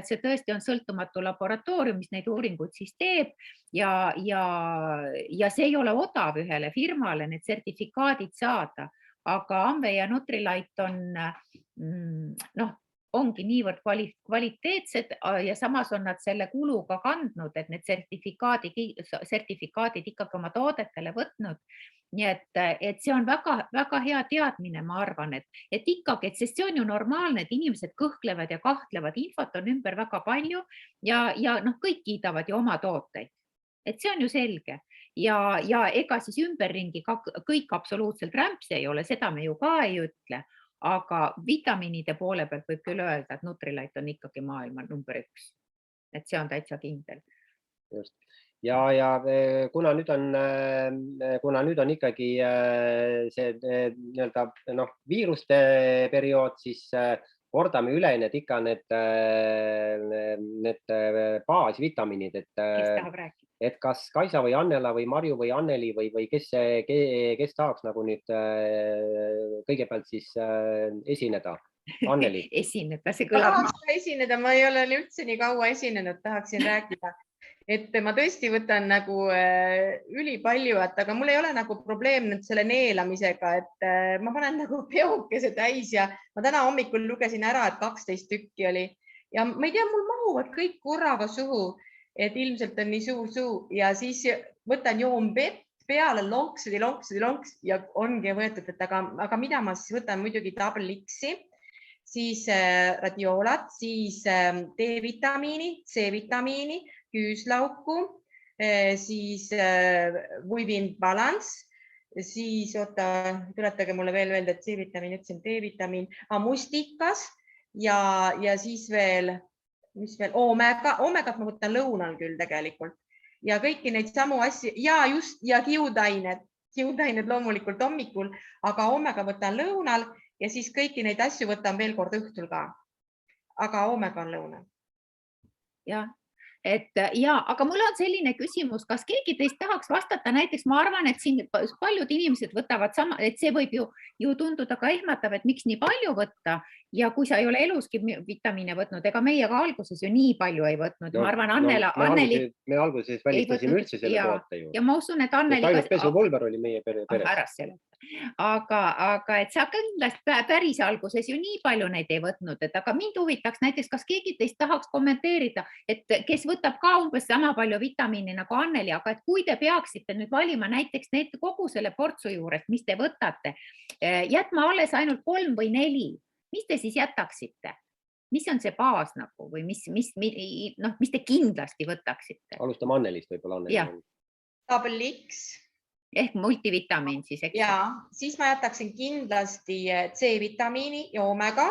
see tõesti on sõltumatu laboratoorium, mis neid uuringuid siis teeb ja see ei ole odav ühele firmale need sertifikaadid saada, aga Amway ja Nutrilite ongi niivõrd kvaliteetsed ja samas on nad selle kuluga kandnud, et need sertifikaadid ikkagi oma toodetele võtnud. Nii et see on väga hea teadmine, ma arvan, et ikkagi, sest see on ju normaalne, et inimesed kõhklevad ja kahtlevad, infot on ümber väga palju ja kõik kiidavad ju oma tooteid. Et see on ju selge ja ega siis ümberringi kõik absoluutselt rämps ei ole, seda me ju ka ei ütle. Aga vitamiinide poole pealt võib küll öelda, et Nutrilite on ikkagi maailma number 1. Et see on täitsa kindel. Just. Ja kuna nüüd on ikkagi see viiruste periood, siis kordame üle ikka need baasvitamiinid, et kas Kaisa või Annela või Marju või Anneli või kes tahaks nagu nüüd kõigepealt siis esineda? Anneli. Esineda, see kõlab. Tahaks esineda, ma ei ole üldse nii kaua esinenud, tahaksin rääkida. Et ma tõesti võtan nagu ülipalju, aga mul ei ole nagu probleem nüüd selle neelamisega, et ma panen nagu peokese täis ja ma täna hommikul lugesin ära, et 12 tükki oli ja ma ei tea, mul mahuvad kõik korraga suhu, et ilmselt on nii suur suu ja siis võtan joon vett peale lonks ja ongi võetud, et aga mida ma siis võtan muidugi Double X-i, siis radiolat, siis D-vitamiini, C-vitamiini, küüslauku, siis Within Balance, siis tuletage mulle veel, et C-vitamiin, ütlesin D-vitamiin, mustikas ja siis veel, mis veel, omegat ma võtan lõunal küll tegelikult ja kõiki neid samu asju ja kiudained loomulikult hommikul, aga omega võtan lõunal ja siis kõiki neid asju võtan veel kord õhtul ka. Aga omega on lõunal. Jah, aga mul on selline küsimus, kas keegi teist tahaks vastata, näiteks ma arvan, et siin paljud inimesed võtavad sama, et see võib ju tunduda ka ehmatav, et miks nii palju võtta ja kui sa ei ole eluski vitamiine võtnud, ega meie ka alguses ju nii palju ei võtnud. Ma arvan, Anneli... Me alguses välistasime üldse selle toote ju. Ja ma usun, et Anneli... Ainult pesupulber oli meie peres. Aga et sa kindlasti päris alguses ju nii palju neid ei võtnud, et aga mind huvitaks näiteks, kas keegi teist tahaks kommenteerida, et kes võtab ka umbes sama palju vitamiini nagu Anneli, aga et kui te peaksite nüüd valima näiteks kogu selle portsu juurest, mis te võtate, jätma alles ainult 3 või 4, mis te siis jätaksite? Mis on see baas nagu või mis te kindlasti võtaksite? Alustame Annelist võib-olla. Double X. Ehk multivitamiin siis, eks? Ja, siis ma jätaksin kindlasti C-vitamiini ja omega.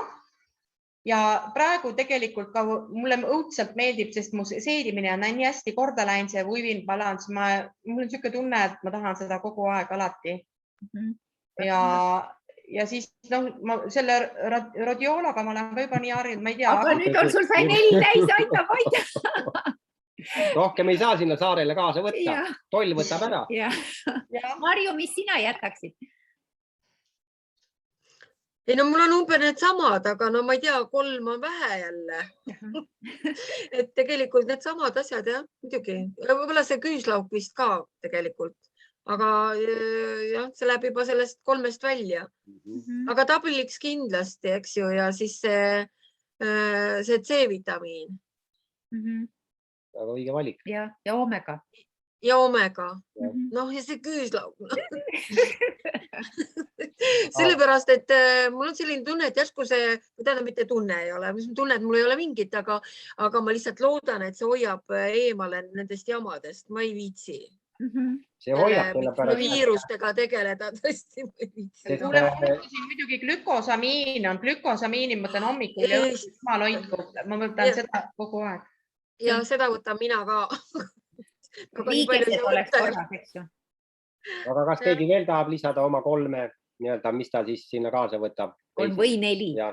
Ja praegu tegelikult ka mulle õudselt meeldib, sest mu seedimine on nii hästi korda läinud, see Within Balance. Mul on selline tunne, et ma tahan seda kogu aeg alati. Ja siis selle radiolaga ma olen ka juba nii harjunud, ma ei tea. Aga nüüd on sul sai 4 täis, aita. Rohkem ei saa sinna saarele kaasa võtta. Toll võtab ära. Marju, mis sina jätaksid? Ei, no mul on umbes need samad, aga no ma ei tea, 3 on vähe jälle. Et tegelikult need samad asjad, jah, muidugi. Võib-olla see küüslauk vist ka tegelikult. Aga jah, see läheb juba sellest 3 välja. Aga Double X kindlasti, eks ju, ja siis see C-vitamiin. Aga õige valik. Ja omega. Ja omega. Noh, ja see küüslauk. Sellepärast, et mul on selline tunne, et järsku see, mitte tunne ei ole, mis tunne, et mul ei ole mingit, aga ma lihtsalt loodan, et see hoiab eemale nendest jamadest. Ma ei viitsi. See hoiab sellepärast. Viirustega tegeleda tõesti ma ei viitsi. Mulle muidugi glükosamiin on. Glükosamiini ma võtan hommikul ja ma võtan seda kogu aeg. Ja seda võtan mina ka. Liigesed oleks korras, eks ju. Aga kas keegi veel tahab lisada oma 3, mis ta siis sinna kaasa võtab? 3 või 4.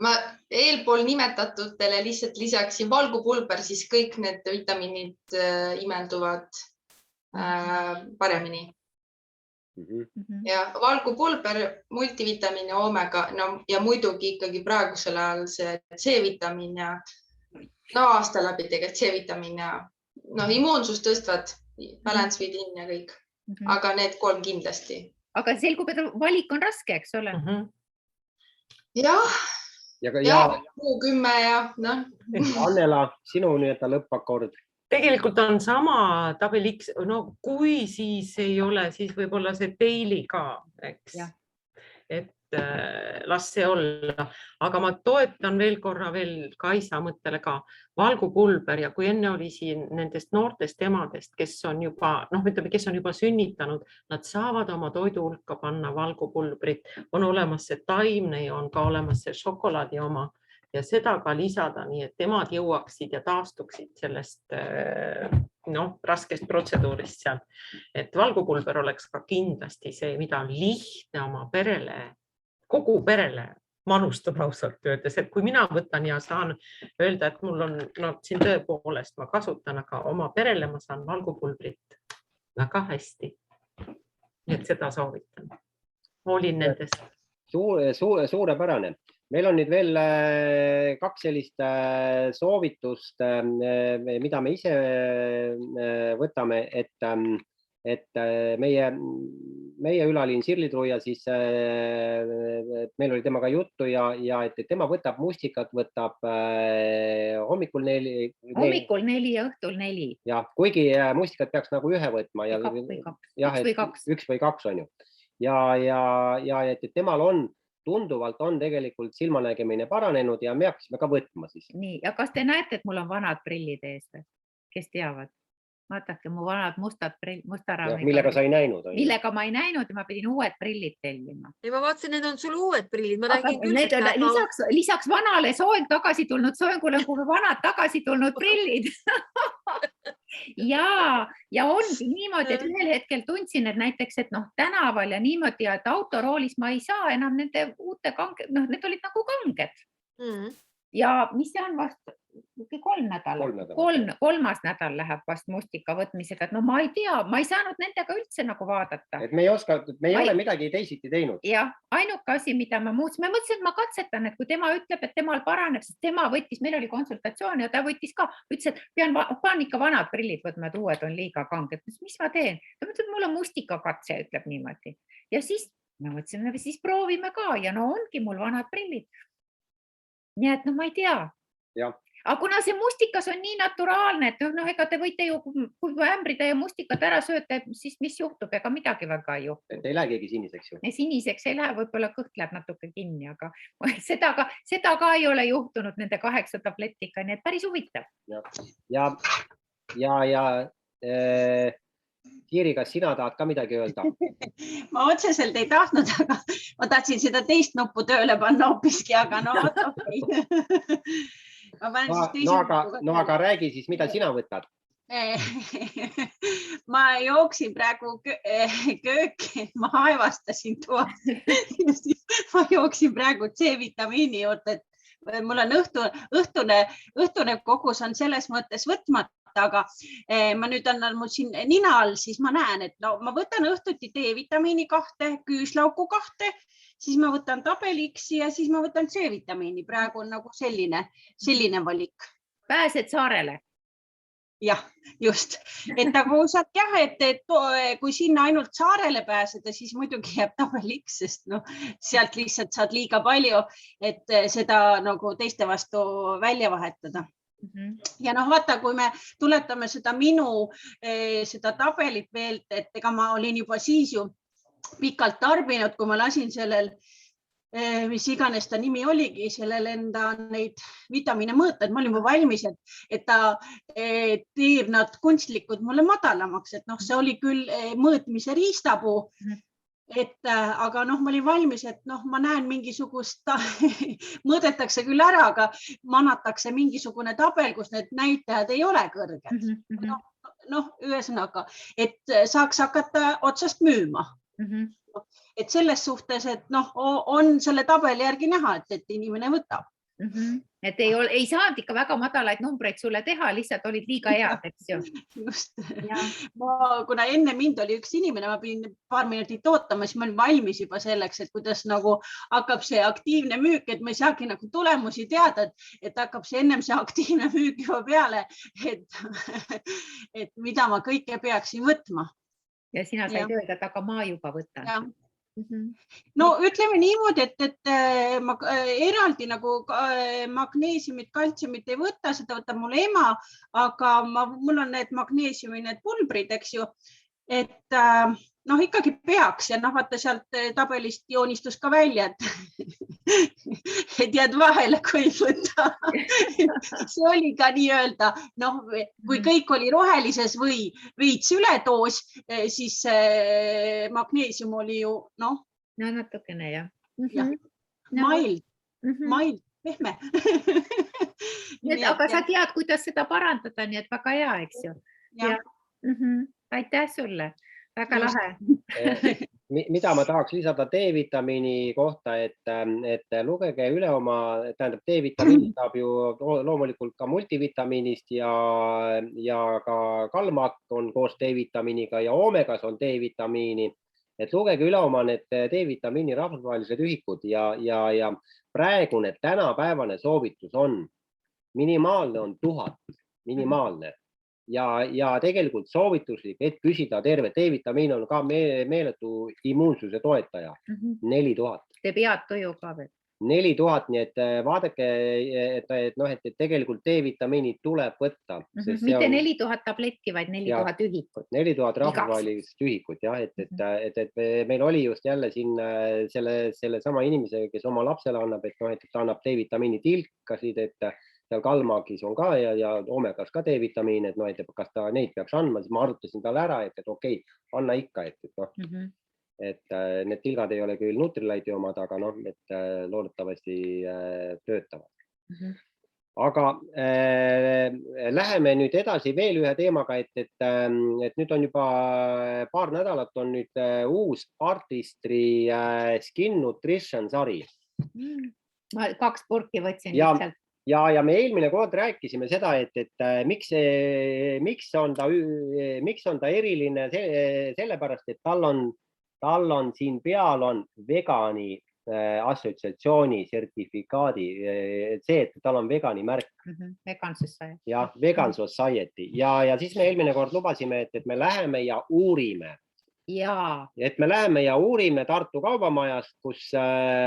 Ma eelpool nimetatutele lihtsalt lisaksin valgupulber, siis kõik need vitamiinid imelduvad paremini. Ja valgupulber, multivitamiin ja omega, ja muidugi ikkagi praegusel ajal see C-vitamiin ja aasta läbi tegelikult C-vitamiin ja immuunsust tõstvad, balance within ja kõik. Aga need 3 kindlasti. Aga selgub, et valik on raske, eks ole? Jah. Ja 10 ja Annela, sinu lõppakord? Tegelikult on sama Double X, kui siis ei ole, siis võib-olla see Daily ka, eks. Et las see olla, aga ma toetan veel korra Kaisa mõttele ka valgupulber ja kui enne oli siin nendest noortest emadest, kes on juba sünnitanud, nad saavad oma toidu hulka panna valgupulbrit, on olemas see taimne ja on ka olemas see šokolaadi oma ja seda ka lisada, nii et emad jõuaksid ja taastuksid sellest raskest protseduurist seal. Et valgupulber oleks ka kindlasti see, mida on lihtne oma perele, kogu perele manustada ausalt öeldes, et kui mina võtan ja saan öelda, et mul on siin tõepoolest ma kasutan, aga oma perele ma saan valgupulbrit väga hästi. Nii et seda soovitan. Olin nendest. Suurepärane. Meil on nüüd veel 2 sellist soovitust, mida me ise võtame, et meie ülalin Sirli Truia, siis meil oli temaga juttu ja et tema võtab mustikat, võtab hommikul 4. Hommikul 4 ja õhtul 4. Ja, kuigi mustikat peaks nagu 1 võtma. 1 või 2. 1 või 2 on ju. Ja et temal tunduvalt on tegelikult silmanägemine paranenud ja me hakkasime ka võtma siis. Nii, ja kas te näete, et mul on vanad prillid ees? Kes teavad? vaadake, mu vanad mustad musta raamiga. Millega sa ei näinud? Millega ma ei näinud ja ma pidin uued prillid tellima. Ja ma vaatasin, need on sul uued prillid. Ma räägin küll, lisaks vanale soeng tagasi tulnud soengule, kui vanad tagasi tulnud prillid. ja ongi niimoodi, et ühel hetkel tundsin, et näiteks, et tänaval ja niimoodi, et autoroolis ma ei saa enam nende uute kanged, need olid nagu kanged. Ja mis see on vastu? 3 nädalat. Kolmas nädal läheb vast mustika võtmisega. Et ma ei tea, ma ei saanud nendega üldse nagu vaadata. Et me ei ole midagi teisiti teinud. Jah, ainuke asi, mida ma muutsin, ma mõtlesin, et ma katsetan, et kui tema ütleb, et temal paraneb, sest tema võttis, meil oli konsultatsioon ja ta võttis ka, ütles, et pean ikka vanad prillid võtma, et uued on liiga kanged. Mis ma teen? Ta mõtles, et mul on mustikakatse, ütleb niimoodi. Ja siis ma mõtlesin, siis proovime ka ja ongi mul vanad prillid. Nii et ma ei tea. Jah. Aga kuna see mustikas on nii naturaalne, et ega te võite ju, kui ämbrida ja mustikat ära sööte, siis mis juhtub, ega midagi väga ei juhtu. Et ei lähe keegi siniseks ju. Siniseks ei lähe, võib-olla kõht läheb natuke kinni, aga seda ka ei ole juhtunud nende 8 tablettika, nii et päris huvitav. Ja Kiiri, kas sina tahad ka midagi öelda? Ma otseselt ei tahtnud, aga ma tahtsin seda teist nuppu tööle panna hoopiski, aga okei. Aga räägi siis, mida sina võtad? Ma jooksin praegu kööki, ma aevastasin toas. Ma jooksin praegu C-vitamiini juurde, et mul on õhtune kogus on selles mõttes võtmata, aga ma nüüd annan mul siin nina all, siis ma näen, et ma võtan õhtuti D-vitamiini 2, küüslauku 2, siis ma võtan tabeliksi ja siis ma võtan C-vitamiini. Praegu on nagu selline valik. Pääsed saarele? Jah, just. Et nagu saad jah, et kui sinna ainult saarele pääseda, siis muidugi jääb tabeliks, sest sealt lihtsalt saad liiga palju, et seda nagu teiste vastu välja vahetada. Ja vaata, kui me tuletame seda seda tabelit veel, et ega ma olin juba siis ju pikalt tarbinud, kui ma lasin sellel, mis iganes ta nimi oligi, sellel enda neid vitamiine mõõta, et ma olin juba valmis, et ta teeb nad kunstlikud mulle madalamaks, et see oli küll mõõtmise riistapuu, aga ma olin valmis, et ma näen mingisugust, mõõdetakse küll ära, aga manatakse mingisugune tabel, kus need näitajad ei ole kõrged. Ühesõnaga, et saaks hakata otsast müüma. Et selles suhtes, et on selle tabeli järgi näha, et inimene võtab. Et ei saanud ikka väga madalaid numbreid sulle teha, lihtsalt olid liiga head, eks ju. Just. Kuna enne mind oli üks inimene, ma pidin paar minutit ootama, siis ma olin valmis juba selleks, et kuidas nagu hakkab see aktiivne müük, et ma ei saagi nagu tulemusi teada, et hakkab see ennem see aktiivne müük juba peale, et mida ma kõike peaksin võtma. Ja sina said öelda, et aga ma juba võtan. Ütleme niimoodi, et ma eraldi nagu magneesiumit, kaltsiumit ei võta, seda võtab mul ema, aga mul on need magneesiumi, need pulbrid, eks ju, et ikkagi peaks ja vaata sealt tabelist joonistus ka välja, et jääd vahele, kui ei võta. See oli ka nii-öelda, kui kõik oli rohelises või veits ületoos, siis magneesium oli ju, natukene, jah. Mail, pehme. Aga sa tead, kuidas seda parandada, nii et väga hea, eks ju. Aitäh sulle. Väga lahe. Mida ma tahaks lisada D-vitamiini kohta, et lugege üle oma, tähendab D-vitamiini saab ju loomulikult ka multivitamiinist ja ka kalmak on koos D-vitamiiniga ja omegas on D-vitamiini. Et lugege üle oma need D-vitamiini rahvusvahelised ühikud ja praegune tänapäevane soovitus on minimaalne on 1000, minimaalne. Ja tegelikult soovituslik, et püsida terve. D-vitamiin on ka meeletu immuunsuse toetaja. 4000. Teeb head tuju ka veel. 4000, nii et vaadake, et tegelikult D-vitamiini tuleb võtta. Mitte 4000 tabletti, vaid 4000 ühikut. 4000 rahvusvahelist ühikut, jah, et meil oli just jälle siin selle sama inimese, kes oma lapsele annab, et ta annab D-vitamiini tilkasid, et seal kalmaakis on ka ja omegas ka D-vitamiin, et noh, et kas ta neid peaks andma, siis ma arutasin talle ära, et okei, anna ikka, et noh, et need tilgad ei ole küll Nutrilite'i omad, aga noh, et loodetavasti töötavad. Aga läheme nüüd edasi veel ühe teemaga, et nüüd on juba paar nädalat on nüüd uus Artistry Skin Nutrition sari. Ma 2 purki võtsin Ja- lihtsalt. Ja me eelmine kord rääkisime seda, et miks on ta eriline sellepärast, et tal on siin peal on vegani assotsiatsiooni sertifikaadi, see, et tal on vegani märk Vegan Society. ja Vegan Society ja siis me eelmine kord lubasime, et me läheme ja uurime. Jaa, Et me läheme ja uurime Tartu kaubamajast, kus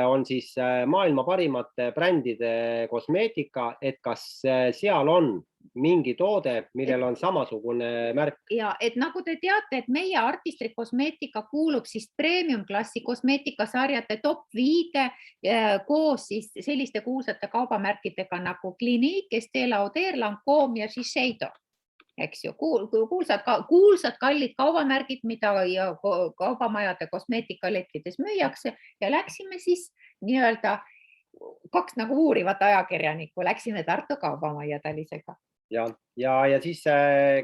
on siis maailma parimate brändide kosmeetika, et kas seal on mingi toode, millel on samasugune märk. ja et nagu te teate, et meie Artistry kosmeetika kuulub siis premium-klassi kosmeetikasarjade top 5 koos siis selliste kuulsate kaubamärkidega nagu Clinique, Estée Lauder, Lancôme ja Shiseido. Eks ju, kuulsad kallid kaubamärgid, mida ja kaubamajade kosmeetikalettides müüakse ja läksime siis nii-öelda 2 nagu uurivat ajakirjanikku, läksime Tartu kaubamajja Talisega. Ja siis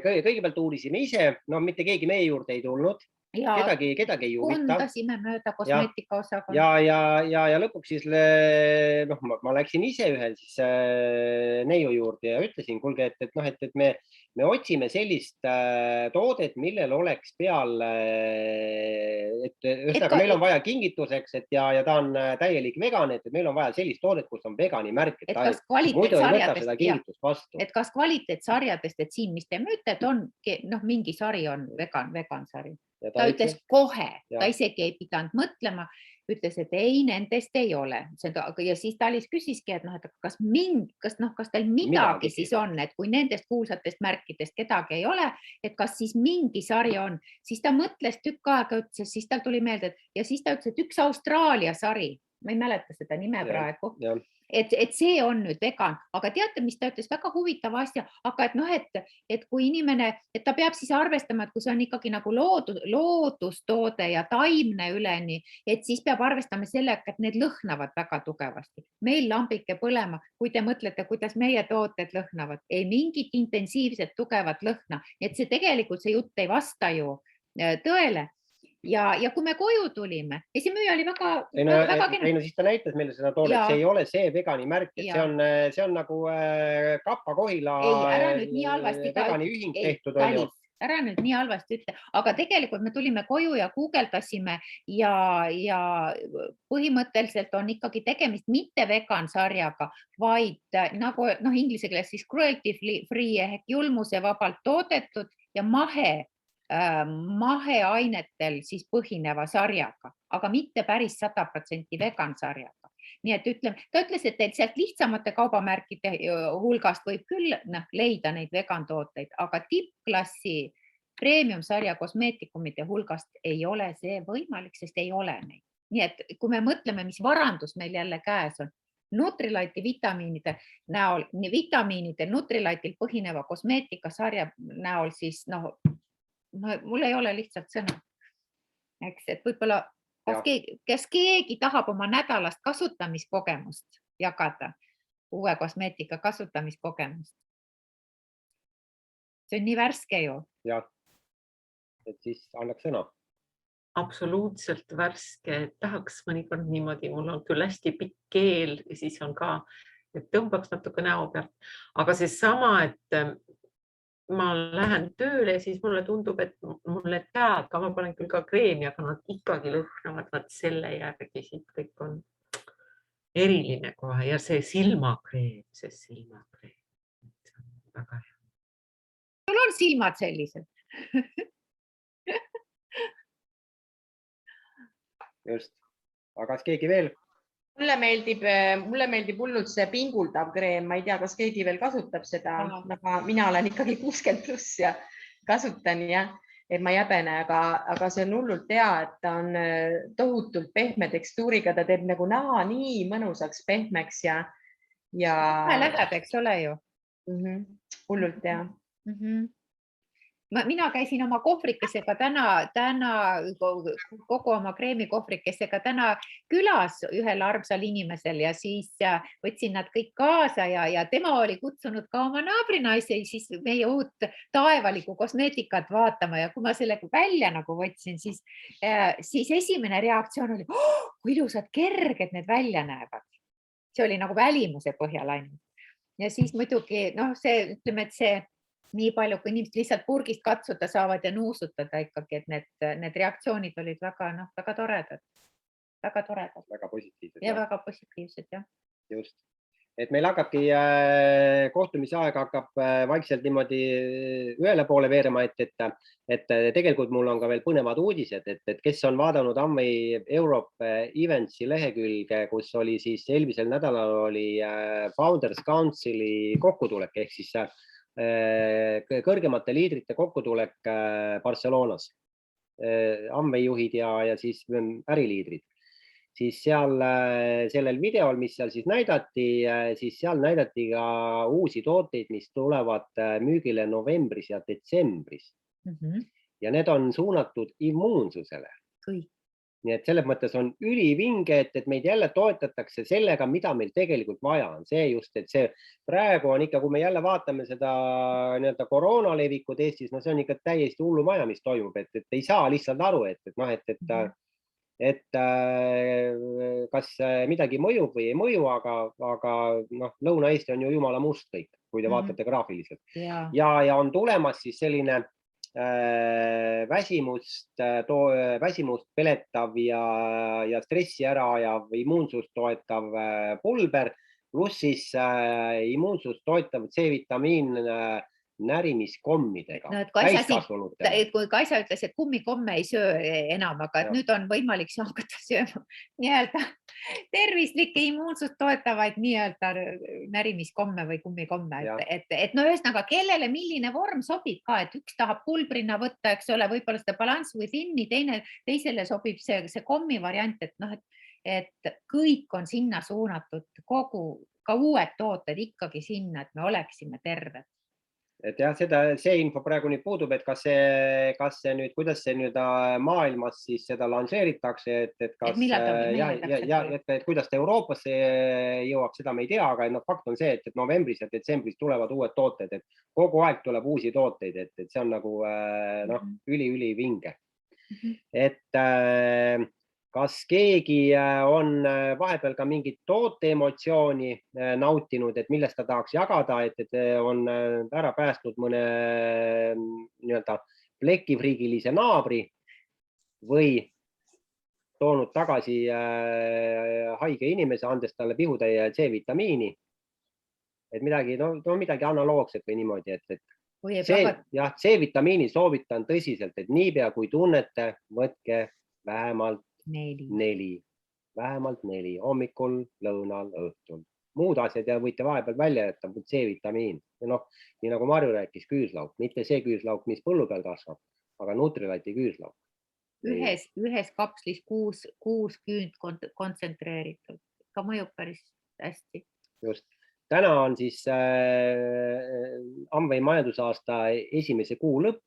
kõigepealt uurisime ise, no mitte keegi meie juurde ei tulnud, Ja kedagi ei huvita. kondasime mööda kosmeetikaosakonna. Ja lõpuks siis ma läksin ise ühel siis neiu juurde ja ütlesin, kuulge, et noh, et me otsime sellist toodet, millel oleks peal, et ühesõnaga meil on vaja kingituseks, et ja ta on täielik vegan, et meil on vaja sellist toodet, kus on vegani märk, Et kas muidu ei võta seda kvaliteetsarjadest, kingitust vastu. et kas kvaliteetsarjadest, et siin, mis te müüte, et on mingi sari on vegan sari. Ja Ta ütles kohe, Jah. ta isegi ei pidanud mõtlema, ütles, et ei, nendest ei ole. Ja siis Talis küsiski, et noh, et kas teil midagi Midagi siis on, et kui nendest kuulsatest märkidest kedagi ei ole, et kas siis mingi sari on, siis ta mõtles tükk aega, ütles, siis tal tuli meelde, et siis ta ütles, et üks Austraalia sari, ma ei mäleta seda nime praegu, et see on nüüd vegan, aga teate, mis ta ütles, väga huvitava asja, aga et noh, et kui inimene, et ta peab siis arvestama, et kui see on ikkagi nagu loodustoode ja taimne üleni, et siis peab arvestama sellega, et need lõhnavad väga tugevasti. Meil lambike põlema, kui te mõtlete, kuidas meie tooted lõhnavad, ei mingit intensiivset tugevat lõhna, et see tegelikult see jutt ei vasta ju tõele. Ja kui me koju tulime, ja see müüja oli väga kena. Siis ta näitas meile seda toodet, see ei ole see vegani märk, et see on nagu Kappa-Kohila vegani ühing tehtud. Ära nüüd nii halvasti ütle, aga tegelikult me tulime koju ja guugeldasime ja põhimõtteliselt on ikkagi tegemist mitte vegan sarjaga, vaid nagu inglise keeles siis cruelty free ehk julmuse vabalt toodetud ja maheainetel siis põhineva sarjaga, aga mitte päris 100% vegan sarjaga. Nii et ta ütles, et sealt lihtsamate kaubamärkide hulgast võib küll leida neid vegan tooteid, aga tippklassi premium sarja kosmeetikumide hulgast ei ole see võimalik, sest ei ole neid. Nii et kui me mõtleme, mis varandus meil jälle käes on, Nutrilite'i vitamiinide näol, Nutrilite'il põhineva kosmeetikasarja näol, siis mul ei ole lihtsalt sõna. Eks, et võib-olla kes keegi tahab oma nädalast kasutamiskogemust jagada, uue kosmeetika kasutamiskogemust. See on nii värske ju. Jah, et siis annaks sõna. Absoluutselt värske, tahaks mõnikord niimoodi, mul on küll hästi pikk keel ja siis on ka, et tõmbaks natuke näo pealt, aga see sama, et ma lähen tööle ja siis mulle tundub, et mul need käed, ka ma panen küll ka kreemi, aga nad ikkagi lõhnavad, nad selle järgi siit kõik on eriline kohe ja see silmakreem, see on väga hea. Sul on silmad sellised. Just, aga kas keegi veel? Mulle meeldib hullult see pinguldav kreem, ma ei tea, kas keegi veel kasutab seda, aga mina olen ikkagi 60+ ja kasutan et ma ei häbene, aga see on hullult hea, et ta on tohutult pehme tekstuuriga, ta teeb nagu naha nii mõnusaks pehmeks ja ja läheb, eks ole ju. hullult hea. Mina käisin oma kohvrikesega täna kogu oma kreemikohvrikesega täna külas ühel armsal inimesel ja siis võtsin nad kõik kaasa ja tema oli kutsunud ka oma naabrinaise siis meie uut taevalikku kosmeetikat vaatama ja kui ma selle välja nagu võtsin, siis esimene reaktsioon oli, kui ilusad kerged need välja näevad. See oli nagu välimuse põhjal ainult. Ja siis muidugi, see, ütleme, et see nii palju, kui inimesed lihtsalt purgist katsuda saavad ja nuusutada ikkagi, et need reaktsioonid olid väga toredad. Väga toredad. Väga positiivsed. Ja väga positiivsed, jah. Just. Et meil hakkabki, kohtumise aeg hakkab vaikselt niimoodi ühele poole veerema, et tegelikult mul on ka veel põnevad uudised, et kes on vaadanud Amway Europe Eventsi lehekülge, kus oli siis eelmisel nädalal oli Founders Councili kokkutulek, ehk siis kõrgemate liidrite kokkutulek Barcelonas, Amway juhid ja siis äriliidrid. Siis sellel videol, mis seal siis näidati ka uusi tooteid, mis tulevad müügile novembris ja detsembris. Ja need on suunatud immuunsusele. Kõik. Nii et selles mõttes on ülivinge, et meid jälle toetatakse sellega, mida meil tegelikult vaja on. See just, et see praegu on ikka, kui me jälle vaatame seda koroona levikut Eestis, see on ikka täiesti hullu maja, mis toimub, et ei saa lihtsalt aru, et kas midagi mõjub või ei mõju, aga Lõuna-Eesti on ju jumala must kõik, kui te vaatate graafiliselt. Ja on tulemas siis selline väsimust peletav ja stressi ära ajav immuunsust toetav pulber, pluss siis immuunsust toetav C-vitamiin närimiskommidega. Kui Kaisa ütles, et kummikomme ei söö enam, aga nüüd on võimalik hakata sööma nii-öelda tervislikke immuunsust toetavaid nii-öelda närimiskomme või kummikomme. Et ühesõnaga, kellele milline vorm sobib ka, et üks tahab pulbrina võtta, eks ole, võib-olla seda balance within'i, teisele sobib see kommi variant, et kõik on sinna suunatud, ka uued tooted ikkagi sinna, et me oleksime terved. Et jah, see info praegu nüüd puudub, et kas see nüüd, kuidas see nüüd maailmas siis seda lansseeritakse, et kuidas ta Euroopasse jõuab, seda me ei tea, aga fakt on see, et novembris ja detsembris tulevad uued tooted, et kogu aeg tuleb uusi tooteid, et see on nagu üli vinge. Et kas keegi on vahepeal ka mingit toote emotsiooni nautinud, et millest ta tahaks jagada, et on ära päästnud mõne plekifriigilise naabri või toonud tagasi haige inimese, andes talle pihutäie C-vitamiini. Et midagi analoogset või niimoodi, et C-vitamiini soovitan tõsiselt, et niipea kui tunnete, võtke vähemalt 4 hommikul, lõunal, õhtul. Muud asjad ja võite vahepeal välja jätta, C-vitamiin. Nii nagu Marju rääkis, küüslauk, mitte see küüslauk, mis põllu peal kasvab, aga Nutrilati küüslauk. Ühes kapslis 6 küünt kontsentreeritud, ka mõjub päris hästi. Just. Täna on siis Amway majandusaasta esimese kuu lõpp.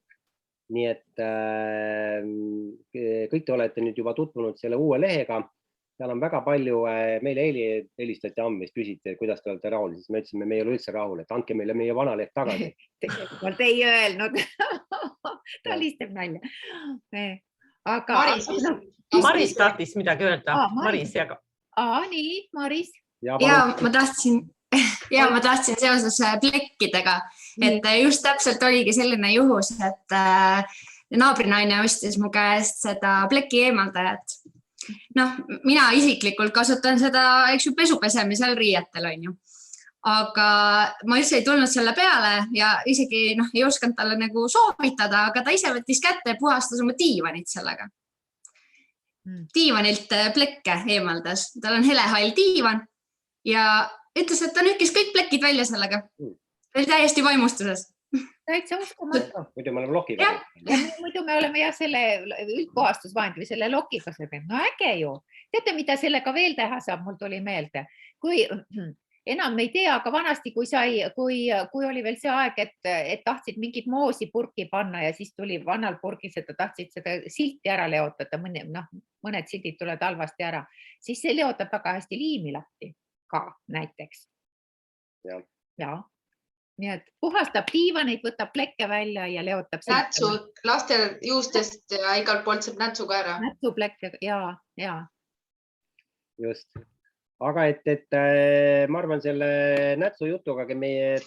Nii et kõik te olete nüüd juba tutvunud selle uue lehega. Seal on väga palju, meile helistati Amwayst, küsiti, kuidas te olete rahul, siis me ütlesime, me ei ole üldse rahul, et andke meile meie vana leht tagasi. Tegelikult ei öelnud. Ta listab nalja. Maris tahtis midagi öelda. Maris jaga. Nii, Maris. Ja ma tahtsin seoses plekkidega, et just täpselt oligi selline juhus, et naabrinaine ostis mu käest seda pleki eemaldajat. Mina isiklikult kasutan seda, pesu pesemisel riietel on ju. Aga ma üldse ei tulnud selle peale ja isegi ei oskanud talle nagu soovitada, aga ta ise võttis kätte ja puhastas oma diivanit sellega. Diivanilt plekke eemaldas. Tal on helehall diivan ja ütles, et ta nükkis kõik plekid välja sellega. Ta oli täiesti vaimustuses. Täitsa uskumatu. Muidu me oleme lokiga. Muidu me oleme selle üldpuhastusvahendi või selle lokiga. Äge ju. Teate, mida sellega veel teha saab, mul tuli meelde. Kui enam ei tea, aga vanasti, kui oli veel see aeg, et tahtsid mingit moosi purki panna ja siis tuli vanal purgis, et tahtsid seda silti ära leotada, mõned sildid tulevad halvasti ära, siis see leotab väga hästi liimi lahti ka näiteks. Ja. Nii et puhastab diivaneid, võtab plekke välja ja leotab. Nätsud, lastel juustest ja igalt poolt saab nätsuga ära. Nätsuplekke, ja. Just. Aga et ma arvan, selle nätsu jutugagi meie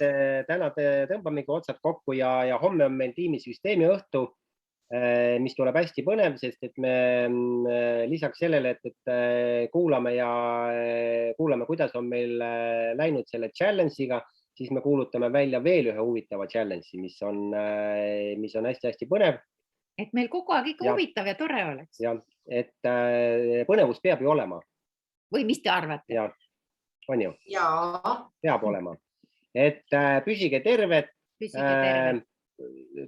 täna tõmbamegi otsad kokku ja homme on meil tiimisüsteemi õhtu, mis tuleb hästi põnev, sest et me lisaks sellele, et kuulame, kuidas on meil läinud selle challenge'iga, siis me kuulutame välja veel ühe huvitava challenge'i, mis on hästi-hästi põnev. Et meil kogu aeg ikka huvitav ja tore oleks. Ja, et põnevus peab ju olema. Või mis te arvate? Ja, on ju? Jaa. Peab olema. Et püsige terved.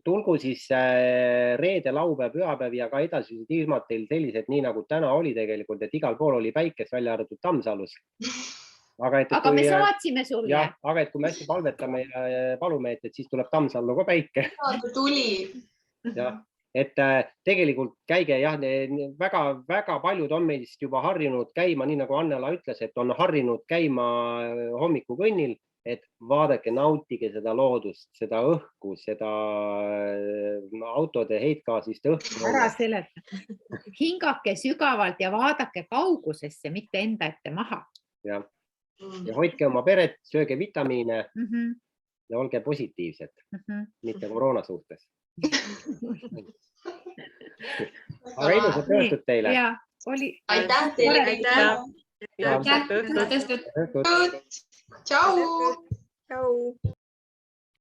Tulgu siis reede, laupäev, pühapäev ja ka edasised ilmad teil sellised, nii nagu täna oli tegelikult, et igal pool oli päikest välja arvatud Tammsalus. Aga me saatsime sulle. Ja, aga et kui me hästi palvetame ja palume, et siis tuleb Tammsallu ka päike. Tuli. Ja. Et tegelikult käige, väga paljud on meist juba harjunud käima, nii nagu Annela ütles, et on harjunud käima hommikukõnnil, et vaadake, nautige seda loodust, seda õhku, seda autode heitgaasist õhku. Ära seleta. Hingake sügavalt ja vaadake kaugusesse, mitte enda ette maha. Ja hoidke oma peret, sööge vitamiine ja olge positiivsed, mitte koroona suhtes. Aga ilusat õhtut teile. Aitäh teile. Aitäh. Tšau. Ciao.